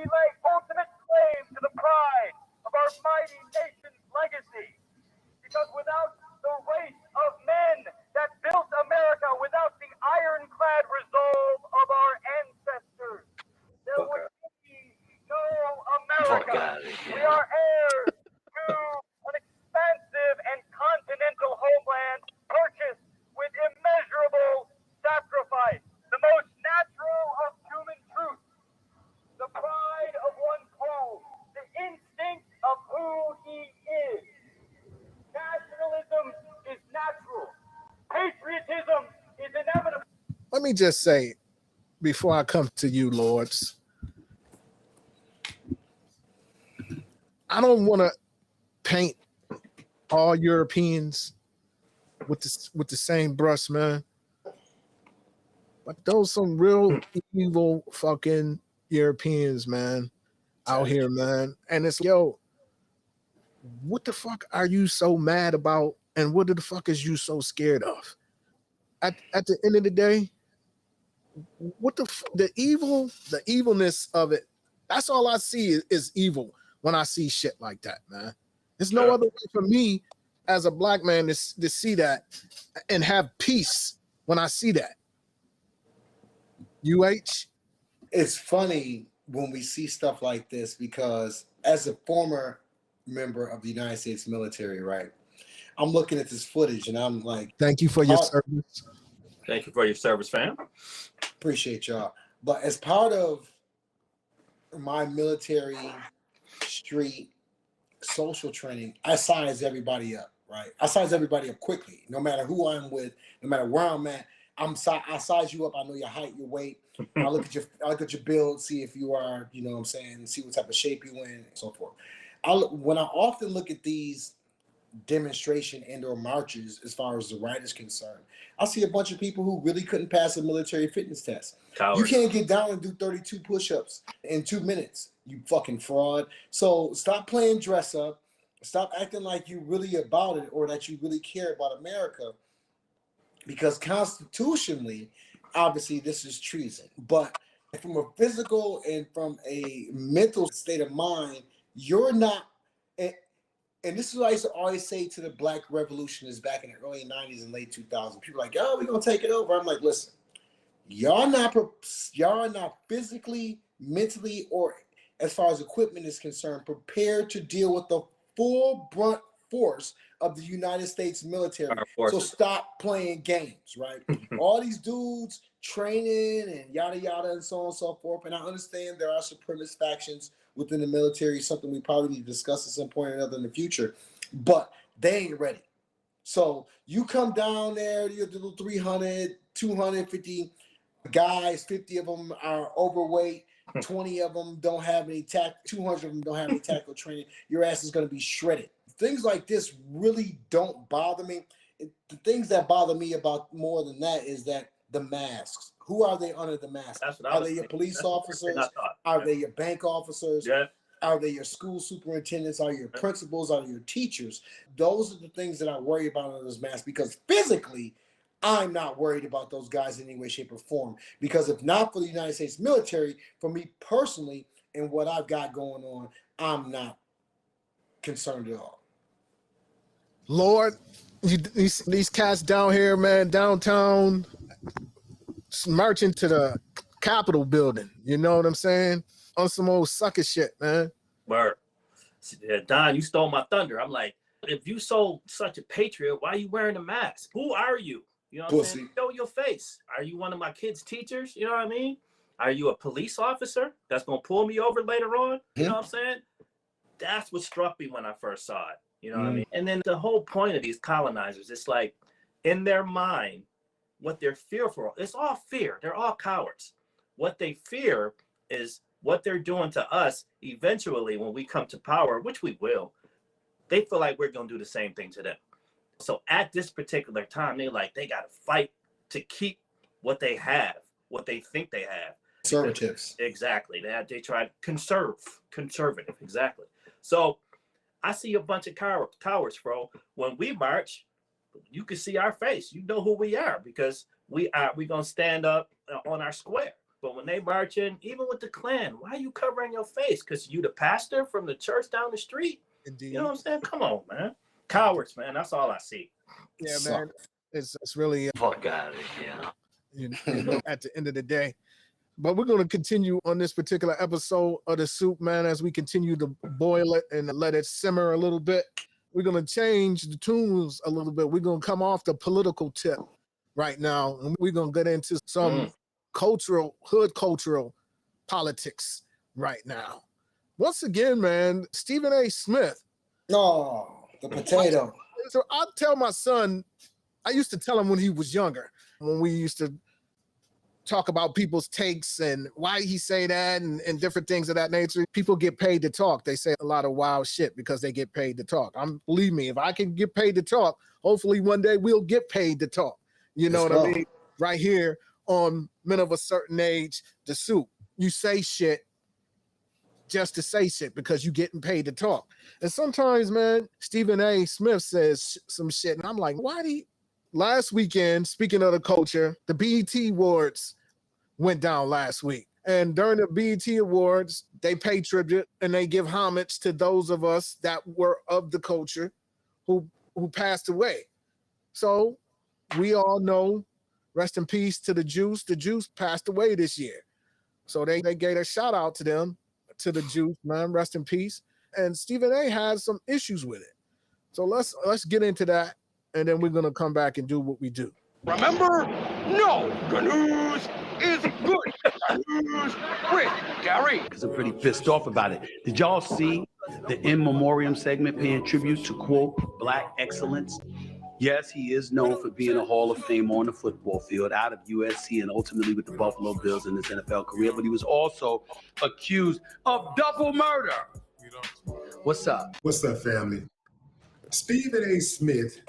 lay ultimate claim to the pride of our mighty nation's legacy, because without the race of men that built America, without the ironclad resolve of our ancestors, there would be no Fuck America. out of here. We are heirs to an expansive and continental homeland purchased with immeasurable sacrifice, the most natural of human truths. The pride of one's home, the instinct of who he is. Nationalism is natural. Patriotism is inevitable. Let me just say, before I come to you, Lords, I don't want to paint all Europeans with the same brush, man. But those some real evil fucking Europeans, man, out here, man. And it's, yo, what the fuck are you so mad about? And what the fuck is you so scared of? At the end of the day, what the evilness of it, that's all I see is evil when I see shit like that, man. There's no other way for me as a black man to see that and have peace when I see that. UH? It's funny when we see stuff like this, because as a former member of the United States military, right, I'm looking at this footage and I'm like, thank you for your service. Thank you for your service, fam. Appreciate y'all. But as part of my military street social training, I size everybody up, right? I size everybody up quickly, no matter who I'm with, no matter where I'm at. I size you up. I know your height, your weight. I look at your build, see if you are, you know what I'm saying, see what type of shape you in, and so forth. When I often look at these demonstration and or marches, as far as the right is concerned, I see a bunch of people who really couldn't pass a military fitness test. Cowards. You can't get down and do 32 push-ups in 2 minutes, you fucking fraud. So stop playing dress up. Stop acting like you really about it or that you really care about America, because constitutionally, obviously, this is treason. But from a physical and from a mental state of mind, you're not. And this is what I used to always say to the black revolutionists back in the early 90s and late 2000s. People are like, oh, we're going to take it over. I'm like, listen, y'all are not physically, mentally, or as far as equipment is concerned, prepared to deal with the full brunt force of the United States military. So stop playing games, right? All these dudes training and yada yada and so on and so forth. And I understand there are supremacist factions within the military, something we probably need to discuss at some point or another in the future, but they ain't ready. So you come down there, you do 300, 250 guys, 50 of them are overweight, 20 of them don't have any 200 of them don't have any tactical training. Your ass is going to be shredded. Things like this really don't bother me. The things that bother me about more than that is that the masks. Who are they under the mask? Are they your police officers? Are they your bank officers? Yeah. Are they your school superintendents? Are your principals? Are your teachers? Those are the things that I worry about under those masks, because physically, I'm not worried about those guys in any way, shape, or form. Because if not for the United States military, for me personally and what I've got going on, I'm not concerned at all. Lord, these cats down here, man, downtown, marching to the Capitol building. You know what I'm saying? On some old sucker shit, man. Word. Yeah, Don, you stole my thunder. I'm like, if you so such a patriot, why are you wearing a mask? Who are you? You know what I'm saying? Show your face. Are you one of my kids' teachers? You know what I mean? Are you a police officer that's going to pull me over later on? You know what I'm saying? That's what struck me when I first saw it. You know what I mean? And then the whole point of these colonizers, it's like in their mind, what they're fearful, it's all fear. They're all cowards. What they fear is what they're doing to us eventually when we come to power, which we will. They feel like we're going to do the same thing to them. So at this particular time, they got to fight to keep what they have, what they think they have. Conservatives. Exactly. They try to conservative. Exactly. So I see a bunch of cowards, bro. When we march, you can see our face. You know who we are because we're going to stand up on our square. But when they march in, even with the Klan, why are you covering your face? Because you the pastor from the church down the street? Indeed. You know what I'm saying? Come on, man. Cowards, man. That's all I see. Yeah, man. It's really Fuck out of here. you know, at the end of the day. But we're going to continue on this particular episode of The Soup, man, as we continue to boil it and let it simmer a little bit. We're going to change the tunes a little bit. We're going to come off the political tip right now, and we're going to get into some hood cultural politics right now. Once again, man, Stephen A. Smith. Oh, the potato. So I tell my son, I used to tell him when he was younger, when we used to talk about people's takes and why he say that and different things of that nature. People get paid to talk. They say a lot of wild shit because they get paid to talk. Believe me, if I can get paid to talk, hopefully one day we'll get paid to talk. You know what I mean? Right here on Men of a Certain Age, The Soup. You say shit just to say shit because you're getting paid to talk. And sometimes, man, Stephen A. Smith says some shit and I'm like, why do you? Last weekend, speaking of the culture, the BET Awards went down last week. And during the BET Awards, they pay tribute and they give homage to those of us that were of the culture who passed away. So we all know, rest in peace to the Juice. The Juice passed away this year. So they gave a shout out to them, to the Juice, man, rest in peace. And Stephen A. has some issues with it. So let's get into that. And then we're going to come back and do what we do. Remember? No, good news is good news with Gary. Because I'm pretty pissed off about it. Did y'all see the in memoriam segment paying tribute to, quote, Black excellence? Yes, he is known for being a Hall of Fame on the football field, out of USC and ultimately with the Buffalo Bills in his NFL career, but he was also accused of double murder. What's up? What's up, family? Stephen A. Smith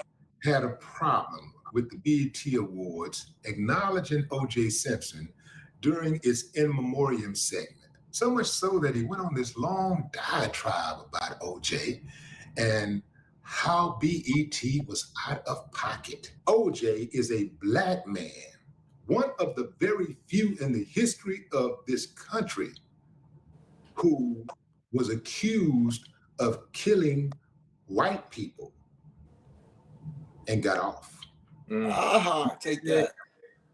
had a problem with the BET Awards acknowledging O.J. Simpson during its in memoriam segment. So much so that he went on this long diatribe about O.J. and how BET was out of pocket. O.J. is a Black man, one of the very few in the history of this country who was accused of killing white people and got off. Take that.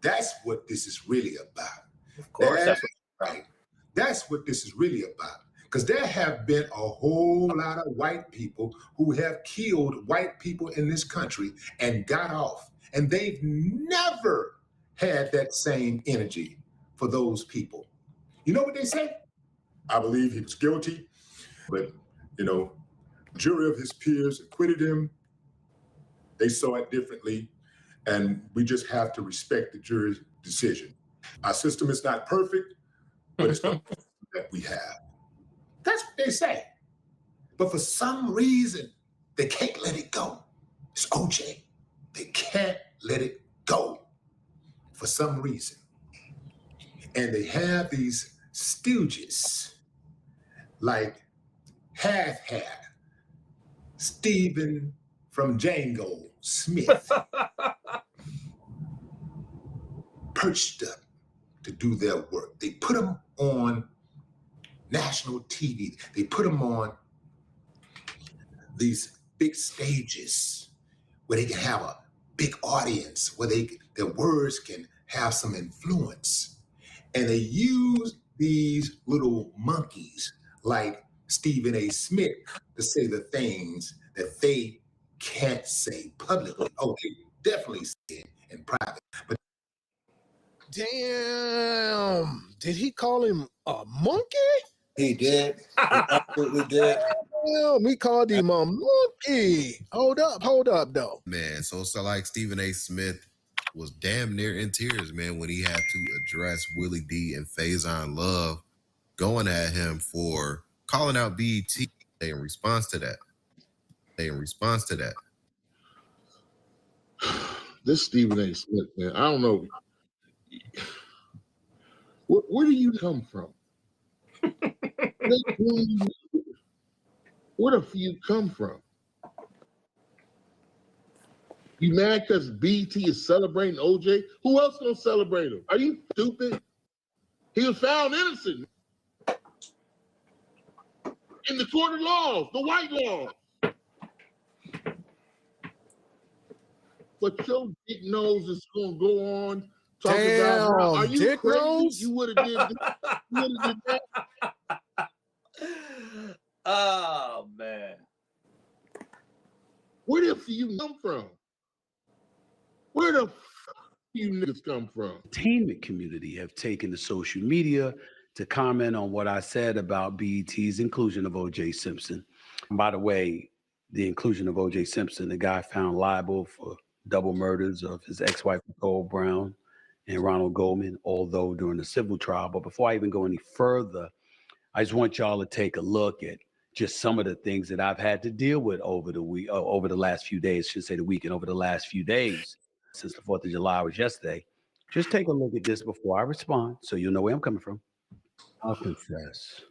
That's what this is really about. Of course, that's right. That's what this is really about. Because there have been a whole lot of white people who have killed white people in this country and got off. And they've never had that same energy for those people. You know what they say? I believe he was guilty, but, jury of his peers acquitted him. They saw it differently, and we just have to respect the jury's decision. Our system is not perfect, but it's the best that we have. That's what they say. But for some reason, they can't let it go. It's OJ. They can't let it go for some reason. And they have these stooges like Half-Hat, Stephen from Django Smith, perched up to do their work. They put them on national TV. They put them on these big stages where they can have a big audience, where their words can have some influence. And they use these little monkeys like Stephen A. Smith to say the things that they can't say publicly. Oh, they definitely say it in private. But Damn. Did he call him a monkey? He did. He absolutely did. Damn, we called him a monkey. Hold up, though. Man, so like Stephen A. Smith was damn near in tears, man, when he had to address Willie D and Faison Love going at him for calling out BET in response to that. This Stephen A. Smith, man, I don't know. Where do you come from? Where do you come from? You mad because BT is celebrating OJ? Who else gonna celebrate him? Are you stupid? He was found innocent in the court of laws, the white laws. But your dick nose is gonna go on talking about how, are you dick crazy? nose? You would have did this, you would have did that. Oh man. Where the f you come from? Where the f you niggas come from? Entertainment community have taken to social media to comment on what I said about BET's inclusion of O.J. Simpson. By the way, the inclusion of O.J. Simpson, the guy found liable for double murders of his ex-wife Nicole Brown and Ronald Goldman, although during the civil trial. But before I even go any further, I just want y'all to take a look at just some of the things that I've had to deal with over the week, over the last few days, I should say the weekend, over the last few days, since the 4th of July was yesterday. Just take a look at this before I respond, so you'll know where I'm coming from. I'll confess,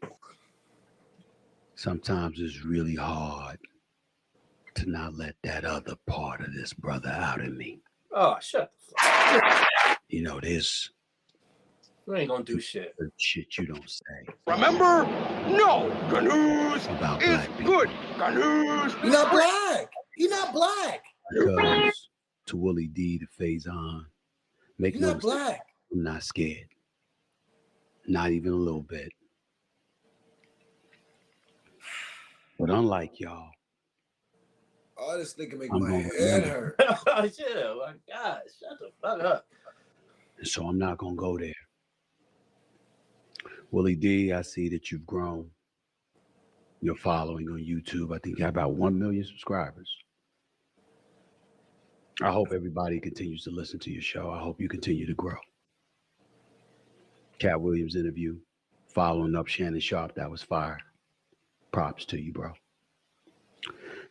sometimes it's really hard to not let that other part of this brother out of me. Oh, shut the fuck up. You know, there's You ain't gonna do shit. Shit you don't say. Remember? No, Ganous About is black people. good. Ganous. You're not black. You're not black. Because to Willie D, to Faison, make You're no not black. mistake, I'm not scared. Not even a little bit. But unlike y'all, Oh, this nigga make I'm my gonna head remember. hurt. Oh shit, oh my God, shut the fuck up. And so I'm not gonna go there. Willie D, I see that you've grown. Your following on YouTube, I think you have about 1 million subscribers. I hope everybody continues to listen to your show. I hope you continue to grow. Cat Williams interview, following up Shannon Sharp, that was fire. Props to you, bro.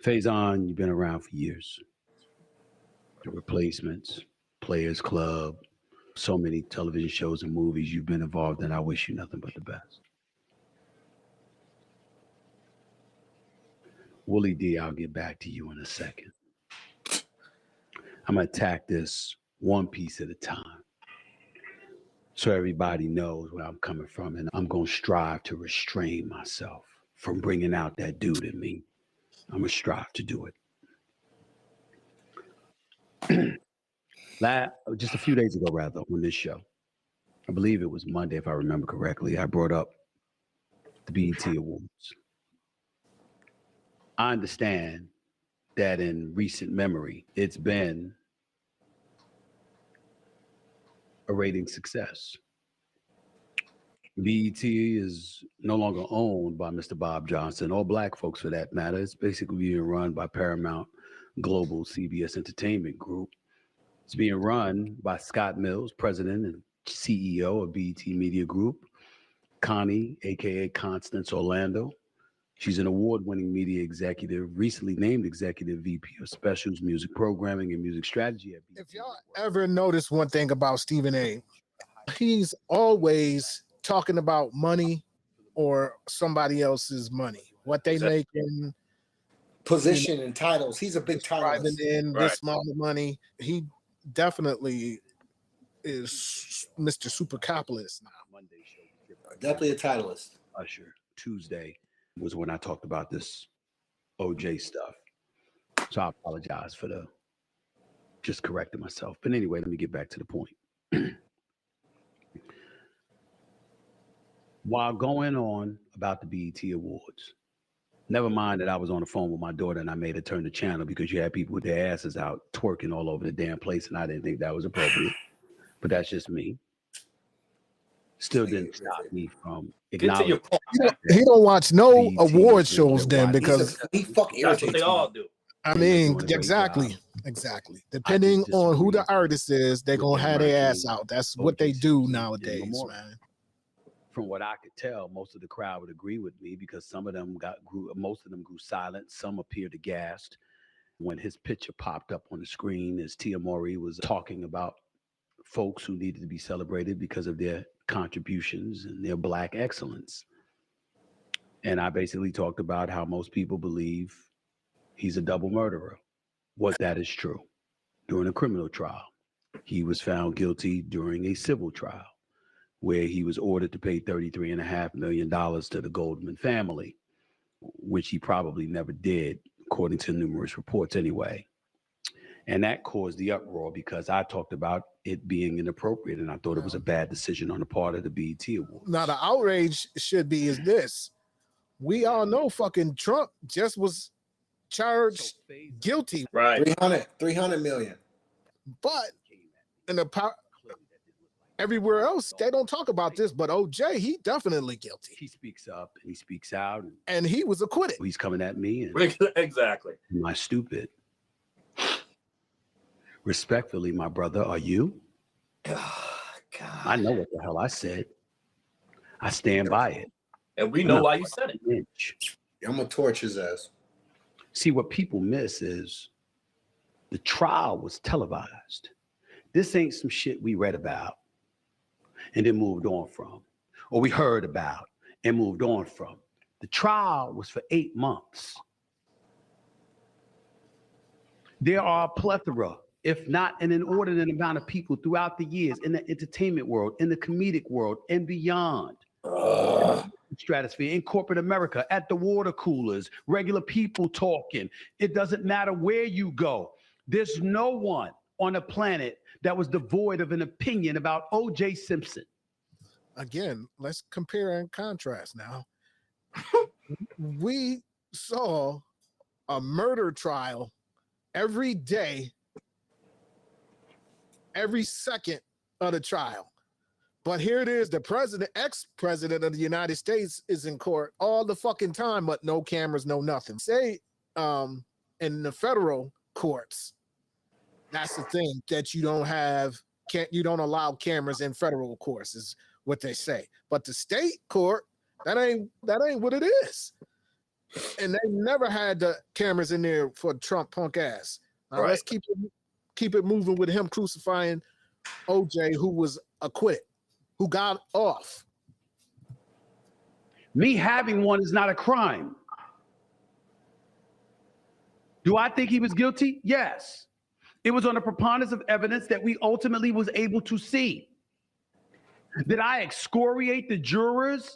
Faison, you've been around for years. The Replacements, Players Club, so many television shows and movies you've been involved in. I wish you nothing but the best. Willie D, I'll get back to you in a second. I'm going to attack this one piece at a time so everybody knows where I'm coming from, and I'm going to strive to restrain myself from bringing out that dude in me. I'm going to strive to do it. Just a few days ago, rather, on this show, I believe it was Monday, if I remember correctly, I brought up the BET Awards. I understand that in recent memory, it's been a rating success. BET is no longer owned by Mr. Bob Johnson or black folks for that matter. It's basically being run by Paramount Global CBS Entertainment Group. It's being run by Scott Mills, president and CEO of BET Media Group. Connie, aka Constance Orlando. She's an award-winning media executive, recently named executive VP of Specials, Music Programming, and Music Strategy at BET. If y'all ever notice one thing about Stephen A., he's always talking about money or somebody else's money, what they make in position and titles. He's a big title. In this amount of money. He definitely is Mr. Super Capitalist now. Monday show. Definitely a titleist. Usher. Tuesday was when I talked about this OJ stuff. So I apologize for just correcting myself. But anyway, let me get back to the point. While going on about the BET Awards, never mind that I was on the phone with my daughter and I made her turn the channel because you had people with their asses out twerking all over the damn place and I didn't think that was appropriate. But that's just me. still didn't stop me from Get to your acknowledging. point. He don't watch no BET award is doing shows their then watch. because He fuck That's what they irritates all me. do. I And they're mean doing a great exactly, job. exactly. I Depending just on who the disagree artist is, they're with gonna them have their ass ranking out. That's what they O.J. do Simpson in nowadays, memoriam. man. From what I could tell, most of the crowd would agree with me because some of them most of them grew silent. Some appeared aghast when his picture popped up on the screen as Tia Mowry was talking about folks who needed to be celebrated because of their contributions and their Black excellence. And I basically talked about how most people believe he's a double murderer. That is true. During a criminal trial, he was found guilty during a civil trial, where he was ordered to pay $33.5 million to the Goldman family, which he probably never did, according to numerous reports anyway. And that caused the uproar because I talked about it being inappropriate, and I thought it was a bad decision on the part of the BET Awards. Now the outrage should be is this. We all know fucking Trump just was charged guilty. Right. 300 million. But in the everywhere else, they don't talk about this. But OJ, he definitely guilty. He speaks up and he speaks out. And he was acquitted. He's coming at me. And Exactly. am I stupid? Respectfully, my brother, are you? God. I know what the hell I said. I stand by it. And we know why you said it. I'm gonna torch his ass. See, what people miss is the trial was televised. This ain't some shit we read about and then moved on from, or we heard about and moved on from. The trial was for 8 months. There are a plethora, if not an inordinate amount of people throughout the years in the entertainment world, in the comedic world, and beyond. Stratosphere, in corporate America, at the water coolers, regular people talking. It doesn't matter where you go. There's no one on the planet that was devoid of an opinion about O.J. Simpson. Again, let's compare and contrast now. We saw a murder trial every day, every second of the trial. But here it is, the president, ex-president of the United States is in court all the fucking time, but no cameras, no nothing. Say in the federal courts, that's the thing that you don't allow cameras in federal courts is what they say. But the state court, that ain't what it is. And they never had the cameras in there for Trump punk ass. Now let's keep it moving with him crucifying OJ, who was acquitted, who got off. Me having one is not a crime. Do I think he was guilty? Yes. It was on a preponderance of evidence that we ultimately was able to see. Did I excoriate the jurors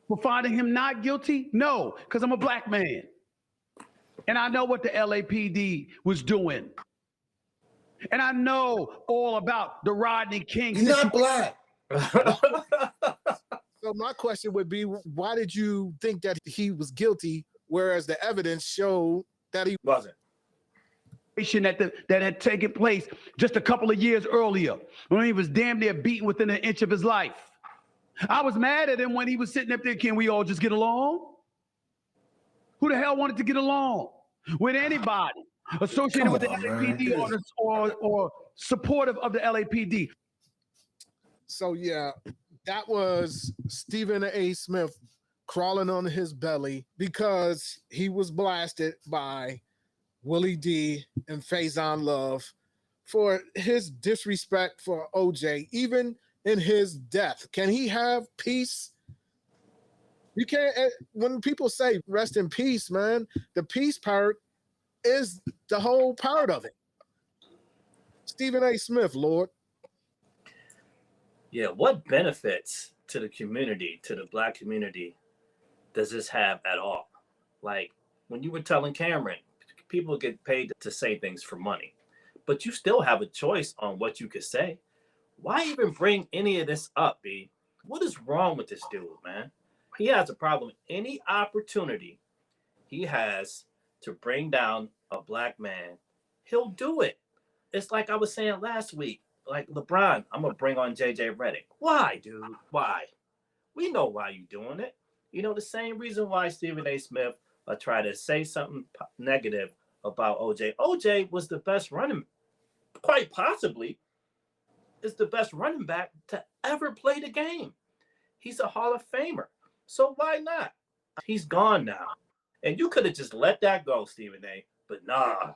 for finding him not guilty? No, because I'm a Black man. And I know what the LAPD was doing. And I know all about the Rodney King. He's not Black. So my question would be, why did you think that he was guilty, whereas the evidence showed that he wasn't? That had taken place just a couple of years earlier, when he was damn near beaten within an inch of his life. I was mad at him when he was sitting up there, can we all just get along? Who the hell wanted to get along with anybody associated with the LAPD or supportive of the LAPD? So yeah, that was Stephen A. Smith crawling on his belly because he was blasted by Willie D and Faison Love for his disrespect for OJ, even in his death. Can he have peace? You can't. When people say rest in peace, man, the peace part is the whole part of it. Stephen A. Smith, Lord. Yeah, what benefits to the community, to the Black community, does this have at all? Like when you were telling Cameron, people get paid to say things for money, but you still have a choice on what you could say. Why even bring any of this up, B? What is wrong with this dude, man? He has a problem. Any opportunity he has to bring down a Black man, he'll do it. It's like I was saying last week. like LeBron, I'm gonna bring on JJ Redick. Why, dude? Why? We know why you're doing it. You know, the same reason why Stephen A. Smith tried to say something negative about OJ. OJ was the best running, quite possibly, is the best running back to ever play the game. He's a Hall of Famer. So why not? He's gone now. And you could have just let that go, Stephen A. But nah,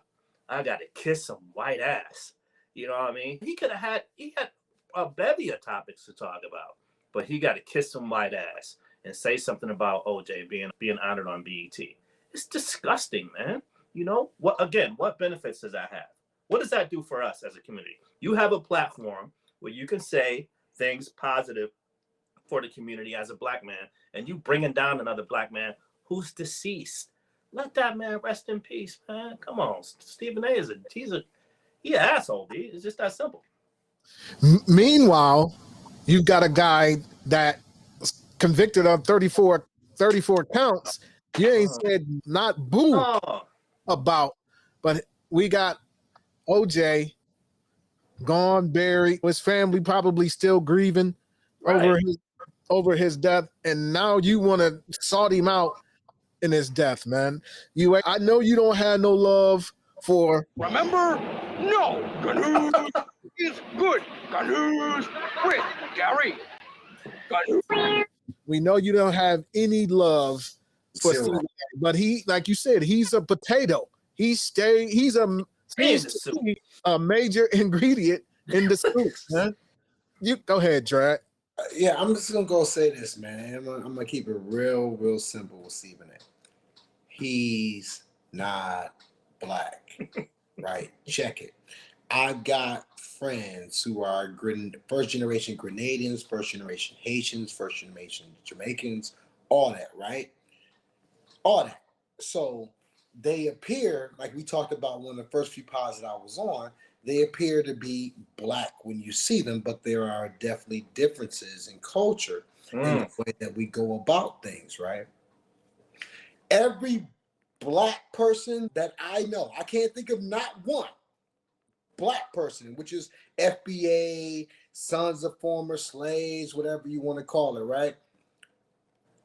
I got to kiss some white ass. You know what I mean? He had a bevy of topics to talk about, but he got to kiss some white ass and say something about OJ being honored on BET. It's disgusting, man. You know, what benefits does that have? What does that do for us as a community? You have a platform where you can say things positive for the community as a black man, and you bringing down another black man who's deceased. Let that man rest in peace, man. Come on. Stephen A. he's an asshole, dude. It's just that simple. Meanwhile, you've got a guy that convicted of 34 counts. You ain't said not boo about, but we got OJ gone, buried. His family probably still grieving over his death, and now you want to sort him out in his death, man. I know you don't have no love for. Remember? No. Good news is good. Good news with Gary. Good news. We know you don't have any love for Stephen A, but he, like you said, he's a potato. He's a major ingredient in the soup, man. You go ahead, Drag. Yeah, I'm just gonna go say this, man. I'm gonna keep it real simple with Stephen A. He's not black, right? Check it. I've got friends who are first generation Grenadians, first generation Haitians, first generation Jamaicans, all that, right? All that. So they appear, like we talked about one of the first few pods that I was on, they appear to be black when you see them, but there are definitely differences in culture in the way that we go about things, right? Every black person that I know, I can't think of not one black person, which is FBA, sons of former slaves, whatever you want to call it, right?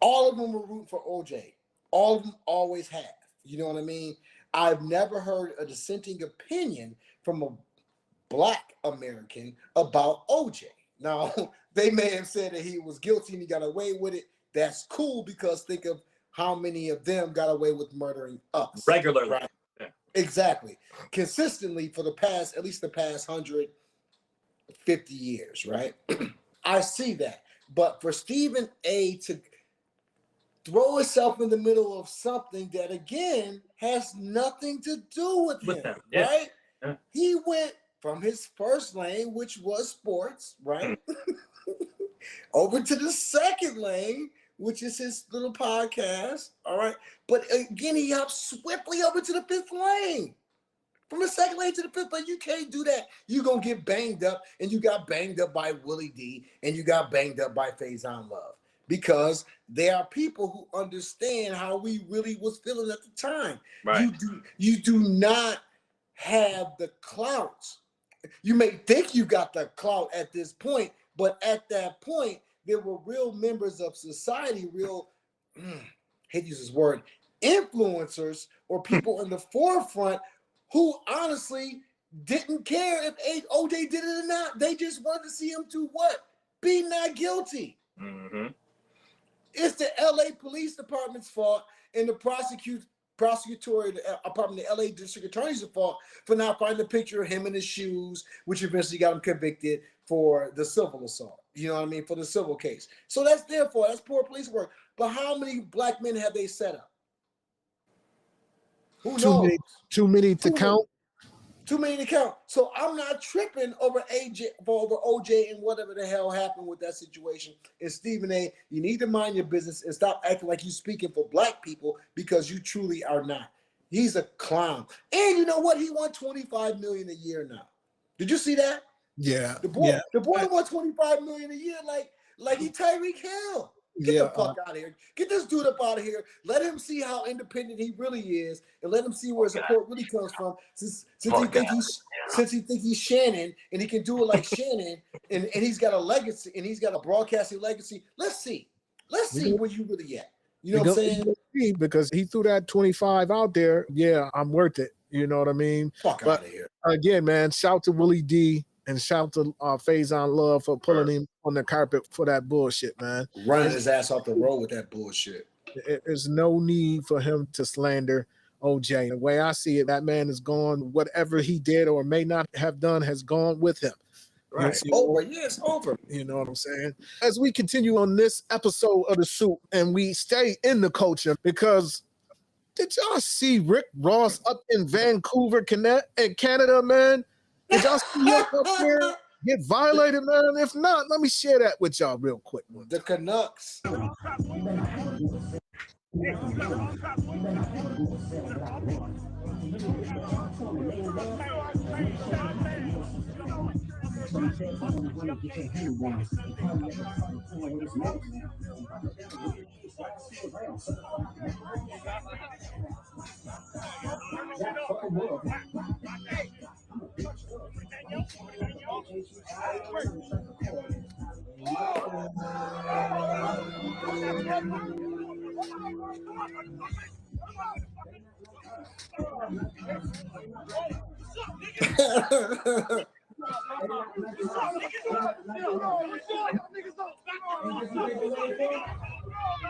All of them were rooting for OJ. All of them always have. You know what I mean? I've never heard a dissenting opinion from a black American about OJ. Now, they may have said that he was guilty and he got away with it. That's cool, because think of how many of them got away with murdering us. Regularly. Right? Yeah. Exactly. Consistently for at least the past 150 years, right? I see that. But for Stephen A. to throw himself in the middle of something that, again, has nothing to do with him, right? Yeah. He went from his first lane, which was sports, right? over to the second lane, which is his little podcast, all right? But again, he hopped swiftly over to the fifth lane. From the second lane to the fifth lane, you can't do that. You're going to get banged up, and you got banged up by Willie D, and you got banged up by Faison Love, because there are people who understand how we really was feeling at the time. Right. You do not have the clout. You may think you got the clout at this point, but at that point, there were real members of society, hate to use this word, influencers or people in the forefront who honestly didn't care if OJ did it or not. They just wanted to see him do what? Be not guilty. Mm-hmm. It's the LA Police Department's fault and the prosecutorial department, the LA District Attorney's fault for not finding a picture of him in his shoes, which eventually got him convicted for the civil assault. You know what I mean? For the civil case. So that's their fault. That's poor police work. But how many black men have they set up? Who knows? Too many to count. Too many to count. So I'm not tripping over OJ and whatever the hell happened with that situation. And Stephen A., you need to mind your business and stop acting like you're speaking for black people, because you truly are not. He's a clown. And you know what? He won $25 million a year now. Did you see that? Yeah. The boy won $25 million a year like he Tyreek Hill. Get Yeah, the fuck out of here. Get this dude up out of here. Let him see how independent he really is, and let him see where support really comes from. Since he think he's Shannon and he can do it like Shannon, and he's got a legacy and he's got a broadcasting legacy. Let's see where you really at. You know what I'm saying? Because he threw that 25 out there. Yeah, I'm worth it. You know what I mean? Fuck out of here. Again, man, shout to Willie D and shout to Faison Love for pulling him on the carpet for that bullshit, man. Running his ass off the road with that bullshit. There's no need for him to slander OJ. The way I see it, that man is gone. Whatever he did or may not have done has gone with him. Right. It's over. Yeah, it's over. You know what I'm saying? As we continue on this episode of The Soup and we stay in the culture, because did y'all see Rick Ross up in Vancouver, Canada, man? Did y'all see him up there get violated, man? If not, let me share that with y'all real quick. The Canucks.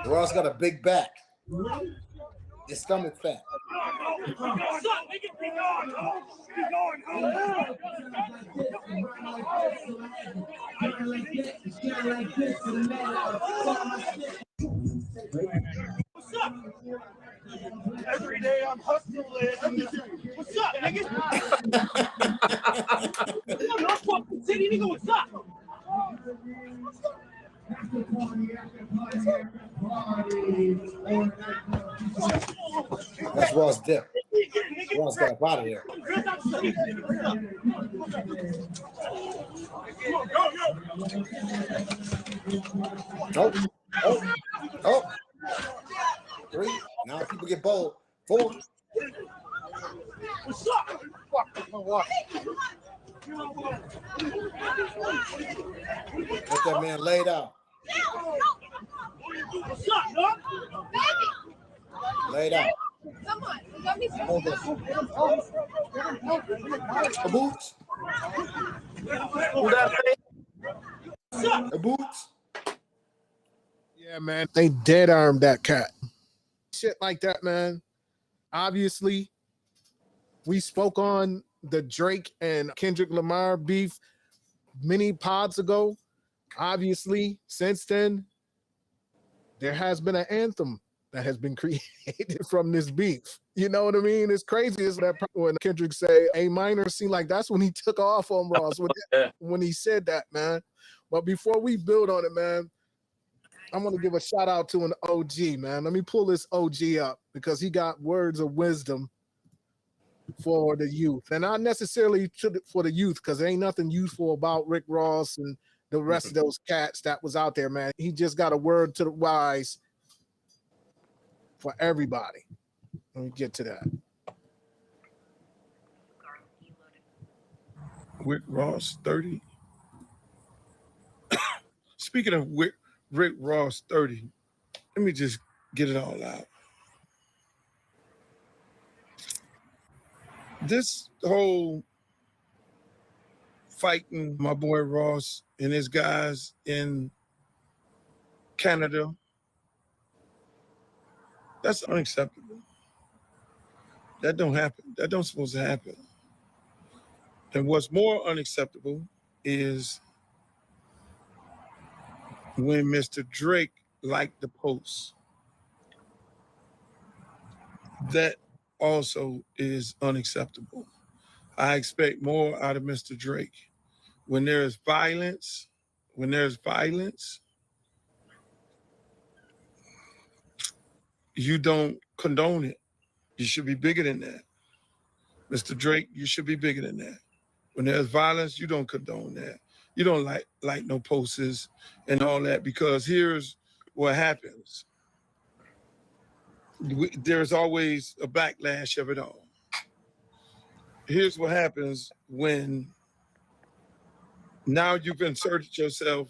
Ross got a big back. His stomach fat. What's up? Every day I'm hustling. What's up, nigga? No fucking city, nigga. What's up? That's Ross Dip. Ross got up out of there. Oh. 3. Now people get bold. 4. What's up? Let that man laid out. What's up, dog? Laid out. Come on. The boots. Who that The boots. Yeah, man. They dead armed that cat. Shit like that, man. Obviously, we spoke on the Drake and Kendrick Lamar beef many pods ago. Obviously, since then, there has been an anthem that has been created from this beef. You know what I mean? It's crazy. Is that when Kendrick say A minor, seemed like that's when he took off on Ross when he said that, man. But before we build on it, man, I'm going to give a shout out to an OG, man. Let me pull this OG up because he got words of wisdom for the youth. And not necessarily for the youth, because there ain't nothing youthful about Rick Ross and the rest of those cats that was out there, man. He just got a word to the wise for everybody. Let me get to that. Rick Ross 30. Speaking of Rick Ross 30, let me just get it all out. This whole fighting my boy Ross and his guys in Canada, that's unacceptable. That don't happen. That don't supposed to happen. And what's more unacceptable is when Mr. Drake liked the post. That also is unacceptable. I expect more out of Mr. Drake. When there's violence, you don't condone it. You should be bigger than that. Mr. Drake, you should be bigger than that. When there's violence, you don't condone that. You don't like no posters and all that, because here's what happens. There's always a backlash of it all. Here's what happens when now you've inserted yourself,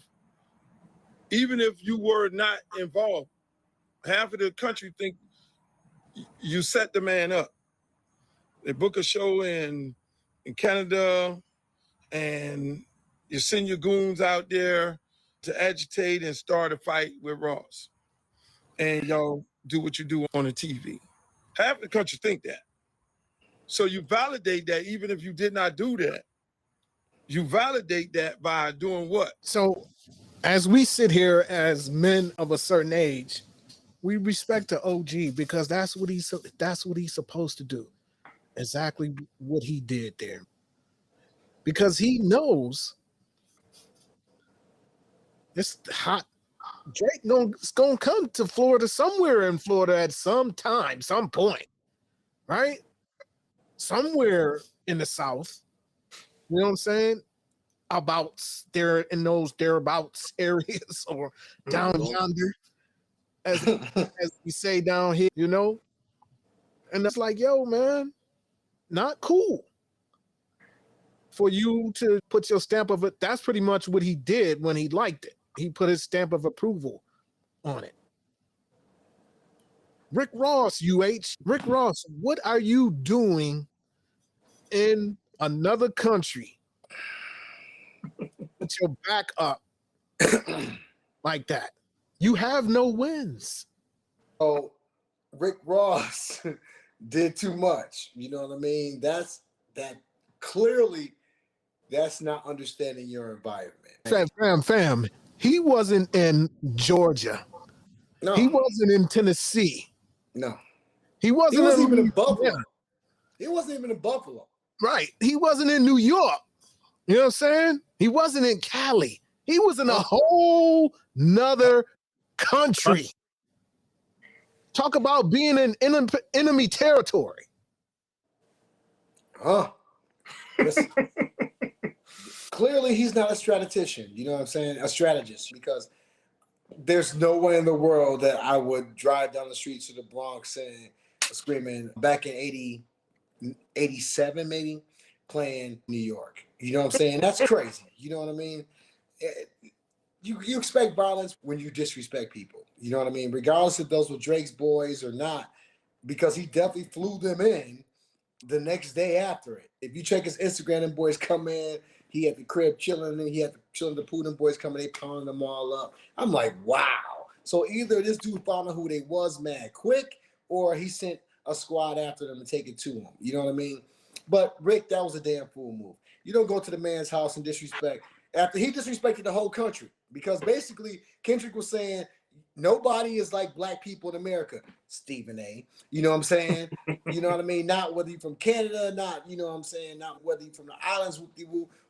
even if you were not involved, half of the country think you set the man up. They book a show in Canada and you send your goons out there to agitate and start a fight with Ross. And y'all do what you do on the TV. Half the country think that. So you validate that even if you did not do that, you validate that by doing what? So as we sit here as men of a certain age, we respect the OG because that's what he's supposed to do. Exactly what he did there. Because he knows it's hot. Drake is gonna come to Florida, somewhere in Florida at some time, some point, right? Somewhere in the South. You know what I'm saying? Abouts there in those thereabouts areas or down yonder, as we say down here, you know? And it's like, yo, man, not cool for you to put your stamp of it. That's pretty much what he did when he liked it. He put his stamp of approval on it. Rick Ross, Rick Ross, what are you doing in another country with your back up like that? You have no wins. Oh, Rick Ross did too much. You know what I mean? That's not understanding your environment. Fam. He wasn't in Georgia. No. He wasn't in Tennessee. No. He wasn't even in Buffalo. He wasn't even in Buffalo. Right. He wasn't in New York. You know what I'm saying? He wasn't in Cali. He was in a whole nother country. Talk about being in enemy territory. Listen, clearly he's not a strategist. You know what I'm saying? A strategist, because there's no way in the world that I would drive down the streets of the Bronx and screaming back in 87 maybe, playing New York. You know what I'm saying? That's crazy. You know what I mean? You expect violence when you disrespect people. You know what I mean? Regardless if those were Drake's boys or not, because he definitely flew them in the next day after it. If you check his Instagram, them boys come in, he at the crib chilling, and he had chilling the pool, them boys coming, they pounding them all up. I'm like, wow. So either this dude found out who they was mad quick, or he sent a squad after them to take it to him. You know what I mean? But Rick, that was a damn fool move. You don't go to the man's house and disrespect. After he disrespected the whole country, because basically Kendrick was saying, nobody is like black people in America, Stephen A. You know what I'm saying? You know what I mean? Not whether you're from Canada, not, you know what I'm saying? Not whether you're from the islands,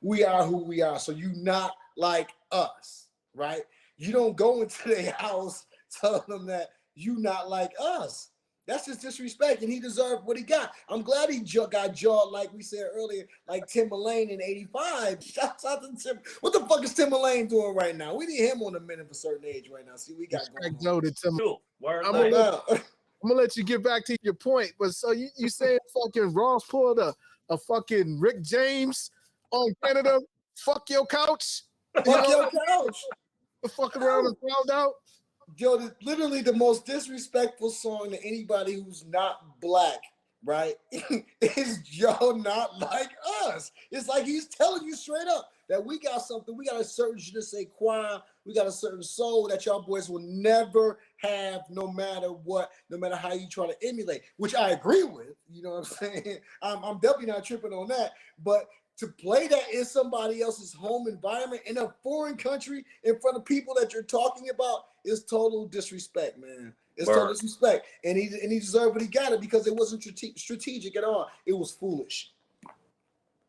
we are who we are. So you not like us, right? You don't go into their house telling them that you not like us. That's just disrespect, and he deserved what he got. I'm glad he got jawed, like we said earlier, like Timberlane in '85. Shouts out to Tim. What the fuck is Timberlane doing right now? We need him on a minute of a certain age right now. See, we got going on. I'm gonna let you get back to your point, but so you saying fucking Ross pulled a fucking Rick James on Canada? Fuck your couch. Fuck your couch. Fuck around and found out. Yo, literally the most disrespectful song to anybody who's not black, right? Is y'all not like us? It's like he's telling you straight up that we got something, we got a certain je ne sais quoi, we got a certain soul that y'all boys will never have, no matter what, no matter how you try to emulate, which I agree with. You know what I'm saying? I'm definitely not tripping on that, but to play that in somebody else's home environment in a foreign country in front of people that you're talking about is total disrespect, man. It's total disrespect. And he deserved what he got it because it wasn't strategic at all. It was foolish.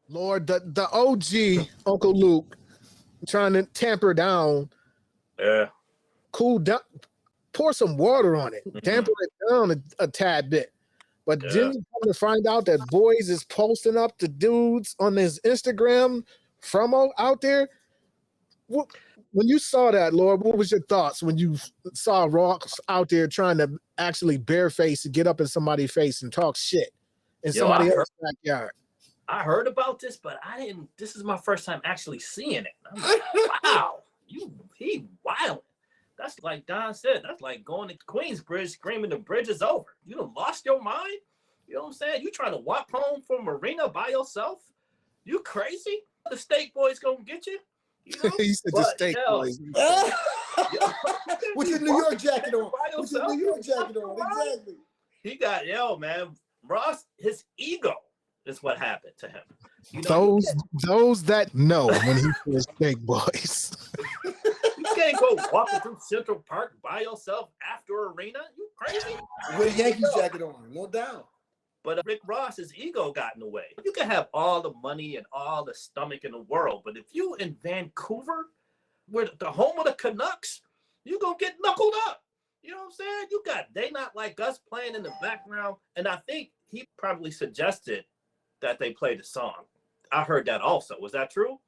Lord, the OG, Uncle Luke, trying to tamper down. Yeah. Cool down. Pour some water on it. Tamper it down a tad bit. But didn't you come to find out that Boys is posting up the dudes on his Instagram from out there? when you saw that, Lord, what was your thoughts when you saw Ross out there trying to actually bareface and get up in somebody's face and talk shit in somebody else's backyard? I heard about this, but I didn't. This is my first time actually seeing it. I'm like, wow, he wild. That's like Don said. That's like going to Queensbridge screaming the bridge is over. You done lost your mind. You know what I'm saying? You trying to walk home from Marina by yourself? You crazy? The Steak Boys gonna get you? You know? He said the Steak Boys. With your New York jacket on. With your New York jacket on. Exactly. He got man. Ross, his ego is what happened to him. You know, those that know when he says Steak Boys. You can't go walking through Central Park by yourself after arena. You crazy? With a Yankees jacket on, no doubt. But Rick Ross's ego got in the way. You can have all the money and all the stomach in the world, but if you in Vancouver, where the home of the Canucks, you gonna get knuckled up. You know what I'm saying? You got They Not Like Us playing in the background, and I think he probably suggested that they play the song. I heard that also. Was that true?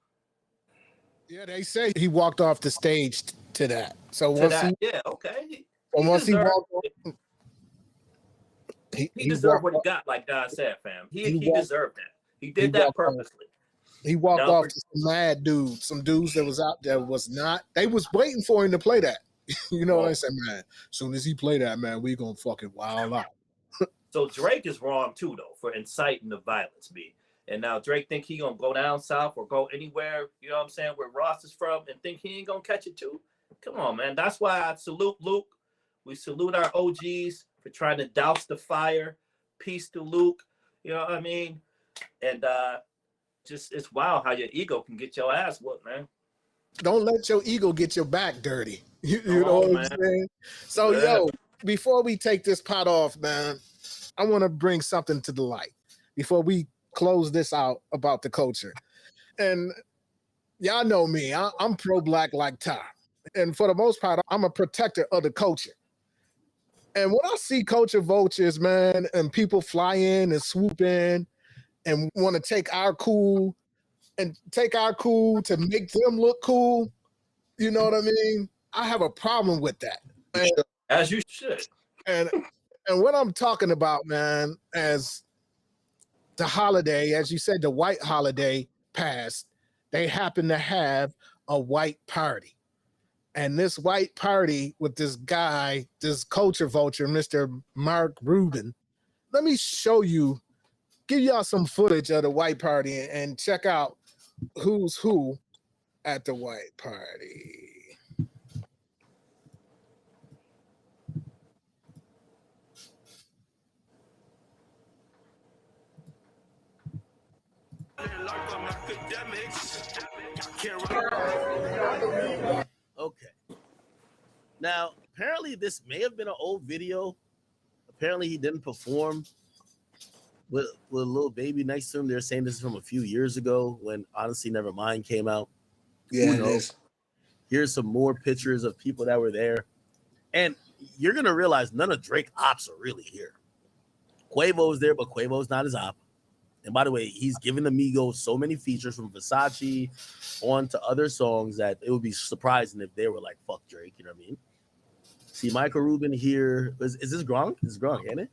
Yeah, they say he walked off the stage to that. So once he walked off, he deserved what he got, like Don said, fam. He deserved that. He did that purposely. He walked off to some mad dudes, some dudes that was out there was not. They was waiting for him to play that. You know what I said, man? As soon as he play that, man, we gonna fucking wild out. So Drake is wrong too, though, for inciting the violence, B. And now Drake think he gonna go down south or go anywhere, you know what I'm saying, where Ross is from, and think he ain't gonna catch it too. Come on, man. That's why I salute Luke. We salute our OGs for trying to douse the fire. Peace to Luke. You know what I mean? And just it's wild how your ego can get your ass whooped, man. Don't let your ego get your back dirty. You know what I'm saying? So, yo, before we take this pot off, man, I want to bring something to the light before we close this out about the culture. And y'all know me, I'm pro-black like Ty. And for the most part, I'm a protector of the culture. And when I see culture vultures, man, and people fly in and swoop in and want to take our cool to make them look cool, you know what I mean? I have a problem with that. As you should. And what I'm talking about, man, as the holiday, as you said, the white holiday passed, they happen to have a white party. And this white party with this guy, this culture vulture, Mr. Mark Rubin, let me show you, give y'all some footage of the white party and check out who's who at the white party. Okay. Now, apparently this may have been an old video. Apparently he didn't perform with a little baby next to him. They're saying this is from a few years ago when Honestly Nevermind came out. Yeah, who knows? Here's some more pictures of people that were there. And you're going to realize none of Drake ops are really here. Quavo's there, but Quavo's not his op. And by the way, he's given the Migos so many features from Versace on to other songs that it would be surprising if they were like, fuck Drake, you know what I mean? See Michael Rubin here. Is this Gronk? This is Gronk, ain't it?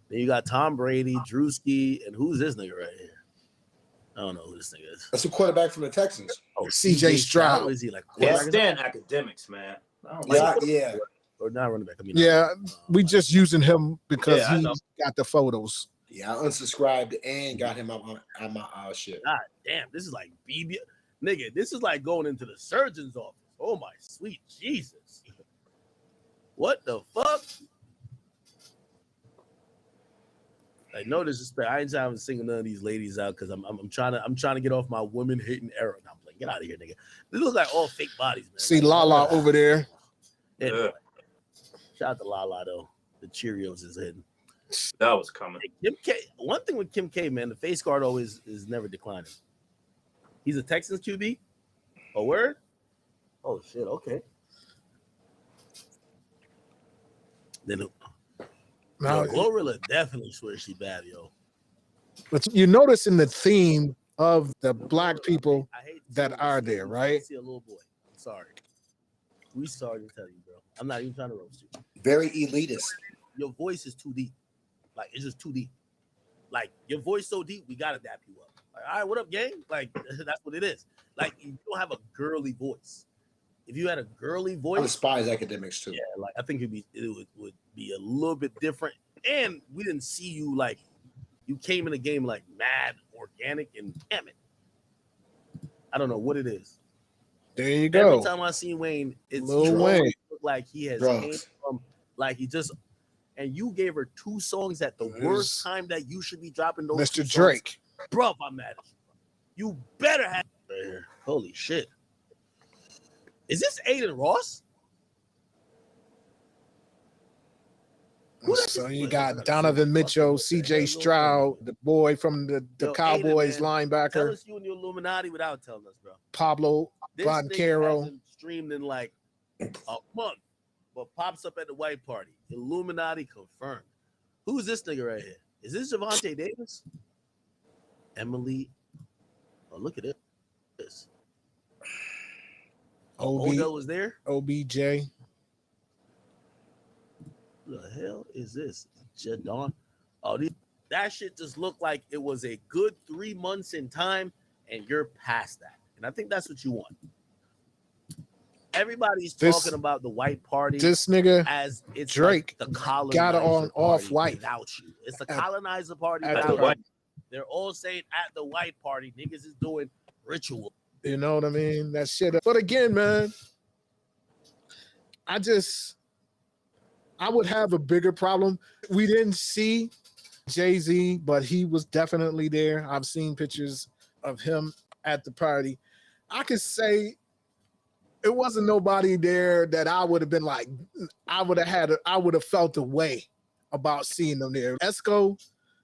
Then you got Tom Brady, Drewski, and who's this nigga right here? I don't know who this nigga is. That's a quarterback from the Texans. Oh, CJ Stroud. What is he like? Can't stand academics, man. Yeah. Or not running back. I mean, Yeah, we just using him because Yeah, I he know. got the photos. Yeah, I unsubscribed and got him out my shit. God damn, this is like BB. Nigga, this is like going into the surgeon's office. Oh my sweet Jesus. What the fuck? Like, no disrespect. I ain't trying to single none of these ladies out because I'm trying to get off my women hating era. No, I'm like, get out of here, nigga. This looks like all fake bodies, man. See Lala over there. Anyway, shout out to Lala though. The Cheerios is hidden. That was coming. Kim K. One thing with Kim K, man, the face guard always is never declining. He's a Texans QB. A word? Oh shit. Okay. Then Now, Glorilla definitely swears she bad, yo. but you notice in the theme of the black people that are there, right? See a little boy. Sorry. We sorry to tell you, bro. I'm not even trying to roast you. Very elitist. Your voice is too deep. Like, it's just too deep. Like, your voice so deep, we gotta dap you up. Like, all right, what up, gang? Like, that's what it is. Like, you don't have a girly voice. If you had a girly voice, I despise academics too. Yeah, like I think it would be a little bit different. And we didn't see you like you came in the game like mad, organic, and damn it. I don't know what it is. There you go. Every time I see Wayne, it's Lil you Wayne. always look like he has Drugs. came from like he just. And you gave her 2 songs at the worst time that you should be dropping those. Mr. 2 songs. Drake. Bro, I'm mad at you. You better have. Holy shit. Is this Aiden Ross? So you got Donovan Mitchell, CJ Stroud, the boy from the Yo, Cowboys Aiden, man, Tell linebacker, us you and your Illuminati without telling us, bro. Pablo This nigga Boncaro. hasn't streamed in like a month, but pops up at the white party. Illuminati confirmed. Who's this nigga right here? Is this Javante Davis? Emily. Oh, look at this. Odell was there. OBJ. Who the hell is this? Jadon. Oh, that shit just looked like it was a good 3 months in time, and you're past that. And I think that's what you want. Everybody's talking about the white party. This nigga as it's Drake like the colonizer got it on party off-white. without you. It's the colonizer party at without the white. you. They're all saying at the white party, niggas is doing ritual. You know what I mean? That shit. But again, man, I would have a bigger problem. We didn't see Jay-Z, but he was definitely there. I've seen pictures of him at the party. I could say it wasn't nobody there that I would have been like, I would have felt a way about seeing them there. Esco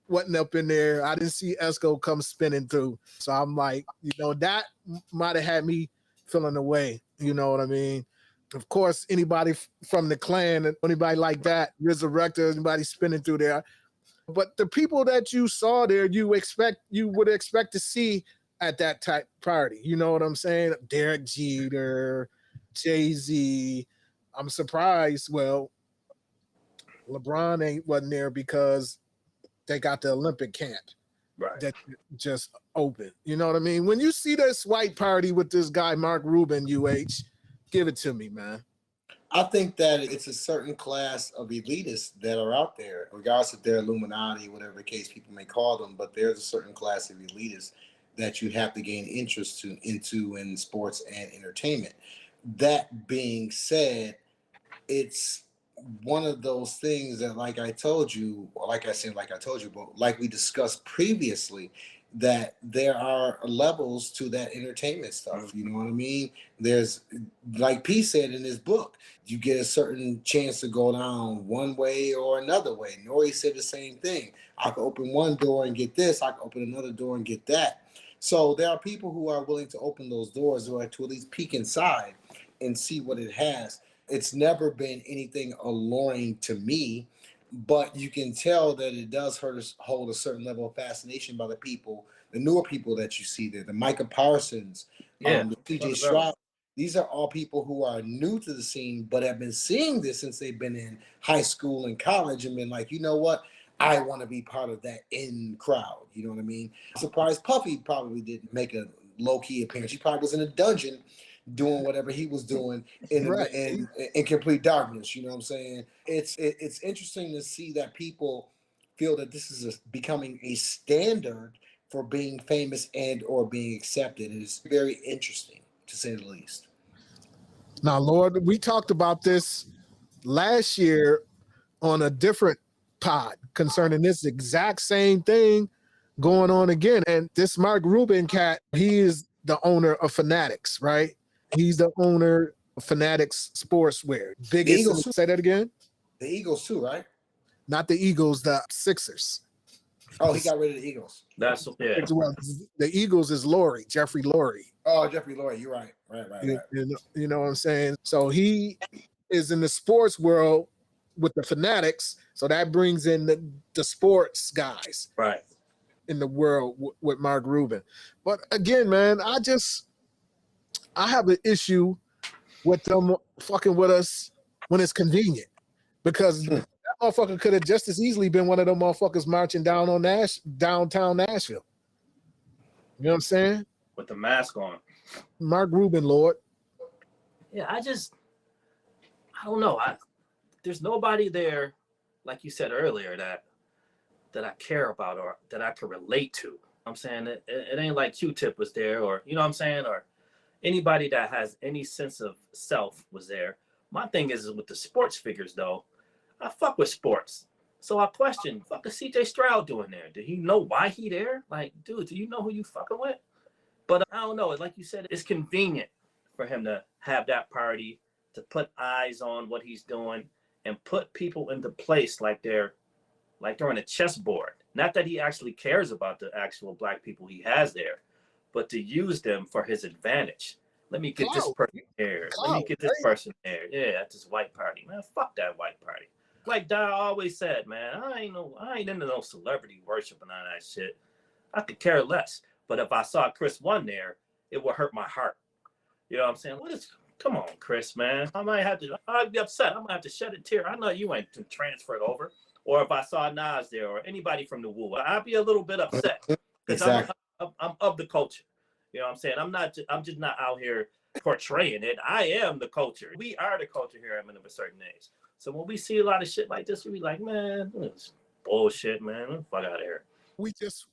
wasn't up in there. I didn't see Esco come spinning through. So I'm like, that might have had me feeling away. You know what I mean? Of course, anybody from the clan, anybody like that, Resurrector, anybody spinning through there. But the people that you saw there, you would expect to see at that type party. You know what I'm saying? Derek Jeter, Jay-Z. I'm surprised. Well, LeBron wasn't there because they got the Olympic camp that just opened. You know what I mean? When you see this white party with this guy, Mark Rubin, give it to me, man. I think that it's a certain class of elitists that are out there, regardless if they're Illuminati, whatever the case people may call them, but there's a certain class of elitists that you have to gain interest into in sports and entertainment. That being said, it's one of those things that, like I told you, but like we discussed previously, that there are levels to that entertainment stuff. You know what I mean? There's, like P said in his book, you get a certain chance to go down one way or another way. Nori said the same thing. I can open one door and get this. I can open another door and get that. So there are people who are willing to open those doors or to at least peek inside and see what it has. It's never been anything alluring to me, but you can tell that it does hold a certain level of fascination by the people, the newer people that you see there, the Micah Parsons, the CJ Stroud. These are all people who are new to the scene, but have been seeing this since they've been in high school and college and been like, you know what? I want to be part of that in crowd. You know what I mean? I'm surprised Puffy probably didn't make a low-key appearance. He probably was in a dungeon doing whatever he was doing in complete darkness. You know what I'm saying? It's interesting to see that people feel that this is becoming a standard for being famous and or being accepted. It is very interesting, to say the least. Now, Lord, we talked about this last year on a different pod concerning this exact same thing going on again. And this Mark Rubin cat, he is the owner of Fanatics, right? He's the owner of Fanatics Sportswear. Biggest. Eagles, say that again? The Eagles too, right? Not the Eagles, the Sixers. Oh, he got rid of the Eagles. That's Well, the Eagles is Laurie, Jeffrey Laurie. Oh, Jeffrey Laurie, you're right. Right. You know what I'm saying? So he is in the sports world with the Fanatics. So that brings in the sports guys. Right. In the world with Mark Rubin. But again, man, I have an issue with them fucking with us when it's convenient, because that motherfucker could have just as easily been one of them motherfuckers marching down on downtown Nashville. You know what I'm saying? With the mask on. Mark Rubin, Lord. Yeah, I don't know. There's nobody there, like you said earlier, that I care about or that I can relate to. I'm saying it ain't like Q-Tip was there, or you know what I'm saying, or anybody that has any sense of self was there. My thing is with the sports figures though, I fuck with sports. So I question, fuck is CJ Stroud doing there? Did he know why he there? Like, dude, do you know who you fucking with? But I don't know. Like you said, it's convenient for him to have that party, to put eyes on what he's doing and put people into place like they're on a chessboard. Not that he actually cares about the actual black people he has there, but to use them for his advantage. Let me get this person there. Let me get this person there. Yeah, at this white party. Man, fuck that white party. Like Di always said, man, I ain't into no celebrity worship and all that shit. I could care less. But if I saw Chris One there, it would hurt my heart. You know what I'm saying? Come on, Chris, man. I'd be upset. I might have to shed a tear. I know you ain't transferred over. Or if I saw Nas there or anybody from the Woo, I'd be a little bit upset. Because Exactly. I'm of the culture. You know what I'm saying? I'm just not out here portraying it. I am the culture. We are the culture here at Men of a Certain Age. So when we see a lot of shit like this, we be like, man, this is bullshit, man. Get the fuck out of here.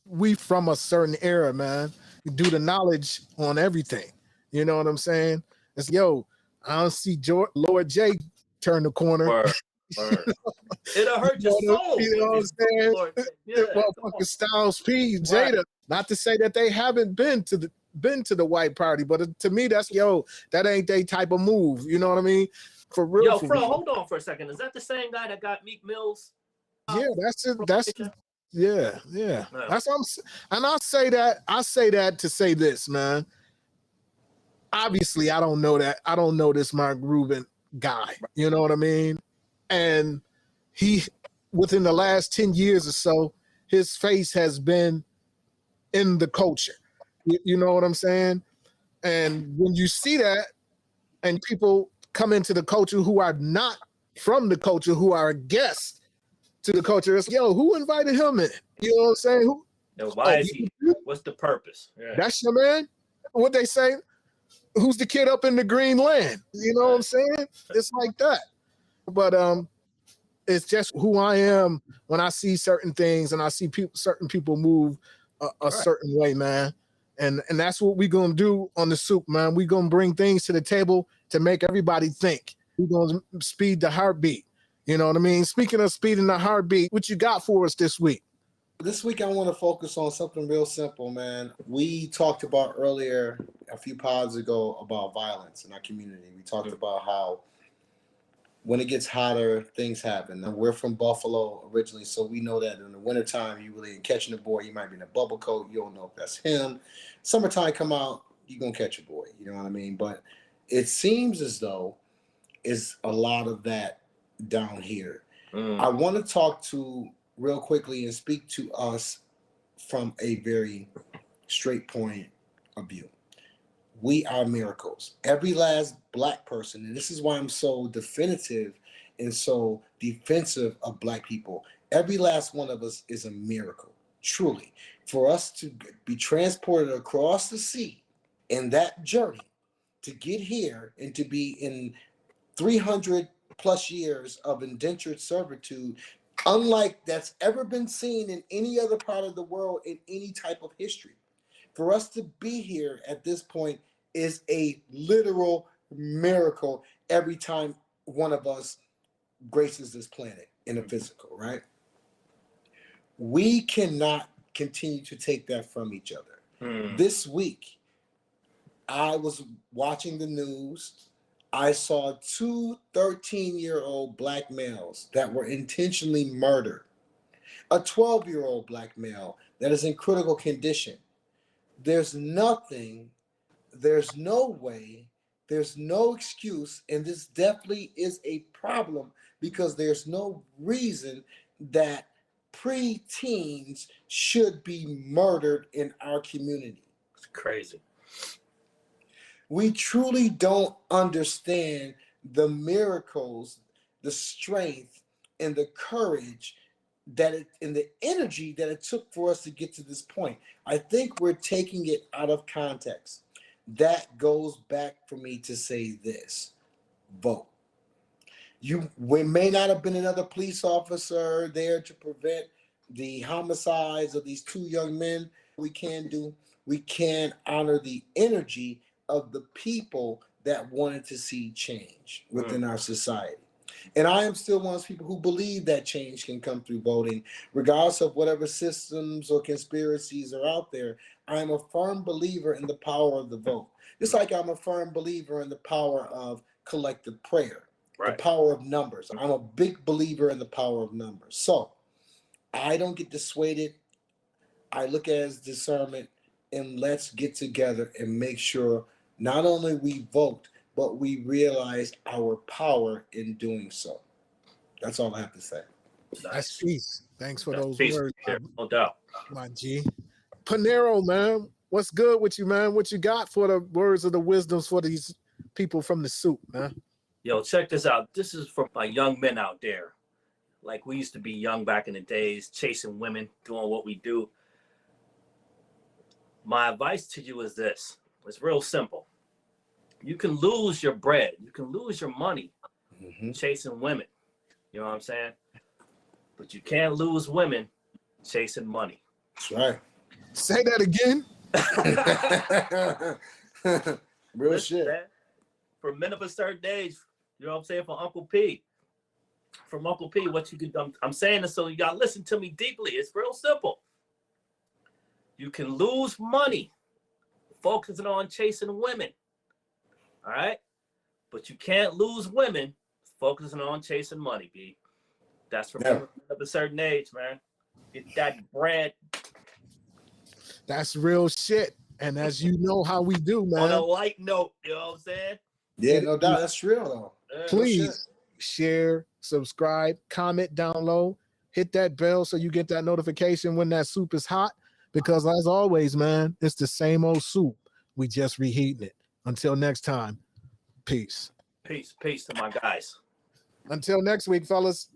We from a certain era, man. You do the knowledge on everything. You know what I'm saying? It's I don't see Lord J turn the corner. Word. It'll hurt your soul. You know what I'm saying? Yeah, motherfucking Styles P, Jada. Right. Not to say that they haven't been to the white party, but to me, that's that ain't they type of move. You know what I mean? For real. Yo, Fro, hold on for a second. Is that the same guy that got Meek Mill's? Yeah, that's it. Yeah. That's what I'm saying. And I say that to say this, man. Obviously, I don't know that. I don't know this Mark Rubin guy. You know what I mean? And he, within the last 10 years or so, his face has been in the culture. You know what I'm saying? And when you see that, and people come into the culture who are not from the culture, who are guests to the culture, it's who invited him in? You know what I'm saying? Why is he? What's the purpose? Yeah. That's your man. What they say? Who's the kid up in the green land? You know what I'm saying? It's like that. But it's just who I am when I see certain things and I see certain people move a certain way, man. And that's what we're gonna do on the Soup, man. We're gonna bring things to the table to make everybody think. We're gonna speed the heartbeat. You know what I mean? Speaking of speeding the heartbeat, what you got for us this week? This week, I want to focus on something real simple, man. We talked about earlier, a few pods ago, about violence in our community. We talked about how when it gets hotter, things happen. Now, we're from Buffalo originally, so we know that in the wintertime, you really ain't catching a boy. You might be in a bubble coat. You don't know if that's him. Summertime come out, you're going to catch a boy. You know what I mean? But it seems as though it's a lot of that down here. I want to talk to real quickly and speak to us from a very straight point of view. We are miracles. Every last Black person, and this is why I'm so definitive and so defensive of Black people. Every last one of us is a miracle, truly. For us to be transported across the sea in that journey to get here and to be in 300 plus years of indentured servitude, unlike that's ever been seen in any other part of the world in any type of history. For us to be here at this point is a literal miracle every time one of us graces this planet in a physical, right? We cannot continue to take that from each other. This week, I was watching the news. I saw 2 13-year-old Black males that were intentionally murdered. A 12-year-old Black male that is in critical condition. There's nothing, there's no way, there's no excuse, and this definitely is a problem because there's no reason that preteens should be murdered in our community. It's crazy. We truly don't understand the miracles, the strength, and the courage and the energy that it took for us to get to this point. I think we're taking it out of context. That goes back for me to say this: vote. We may not have been another police officer there to prevent the homicides of these two young men. We can honor the energy of the people that wanted to see change within our society. And I am still one of those people who believe that change can come through voting, regardless of whatever systems or conspiracies are out there. I am a firm believer in the power of the vote. Just like I'm a firm believer in the power of collective prayer, the power of numbers. I'm a big believer in the power of numbers. So I don't get dissuaded. I look at it as discernment, and let's get together and make sure not only we vote, but we realize our power in doing so. That's all I have to say. That's peace. Thanks for those peace, words. no doubt. My G. Panero, man, what's good with you, man? What you got for the words of the wisdoms for these people from the soup, man? Yo, check this out. This is for my young men out there. Like we used to be young back in the days, chasing women, doing what we do. My advice to you is this. It's real simple. You can lose your bread. You can lose your money chasing women. You know what I'm saying? But you can't lose women chasing money. That's right. Say that again. Real Listen, shit. Man, for men of a certain age, you know what I'm saying? For Uncle P. From Uncle P, what you can do. I'm saying this so you gotta listen to me deeply. It's real simple. You can lose money focusing on chasing women. All right? But you can't lose women focusing on chasing money, B. That's for men of a certain age, man. Get that bread. That's real shit. And as you know how we do, man. On a light note, you know what I'm saying? Yeah, no doubt. That's real, though. Please share, subscribe, comment down low, hit that bell so you get that notification when that soup is hot. Because as always, man, it's the same old soup. We just reheating it. Until next time, peace. Peace to my guys. Until next week, fellas.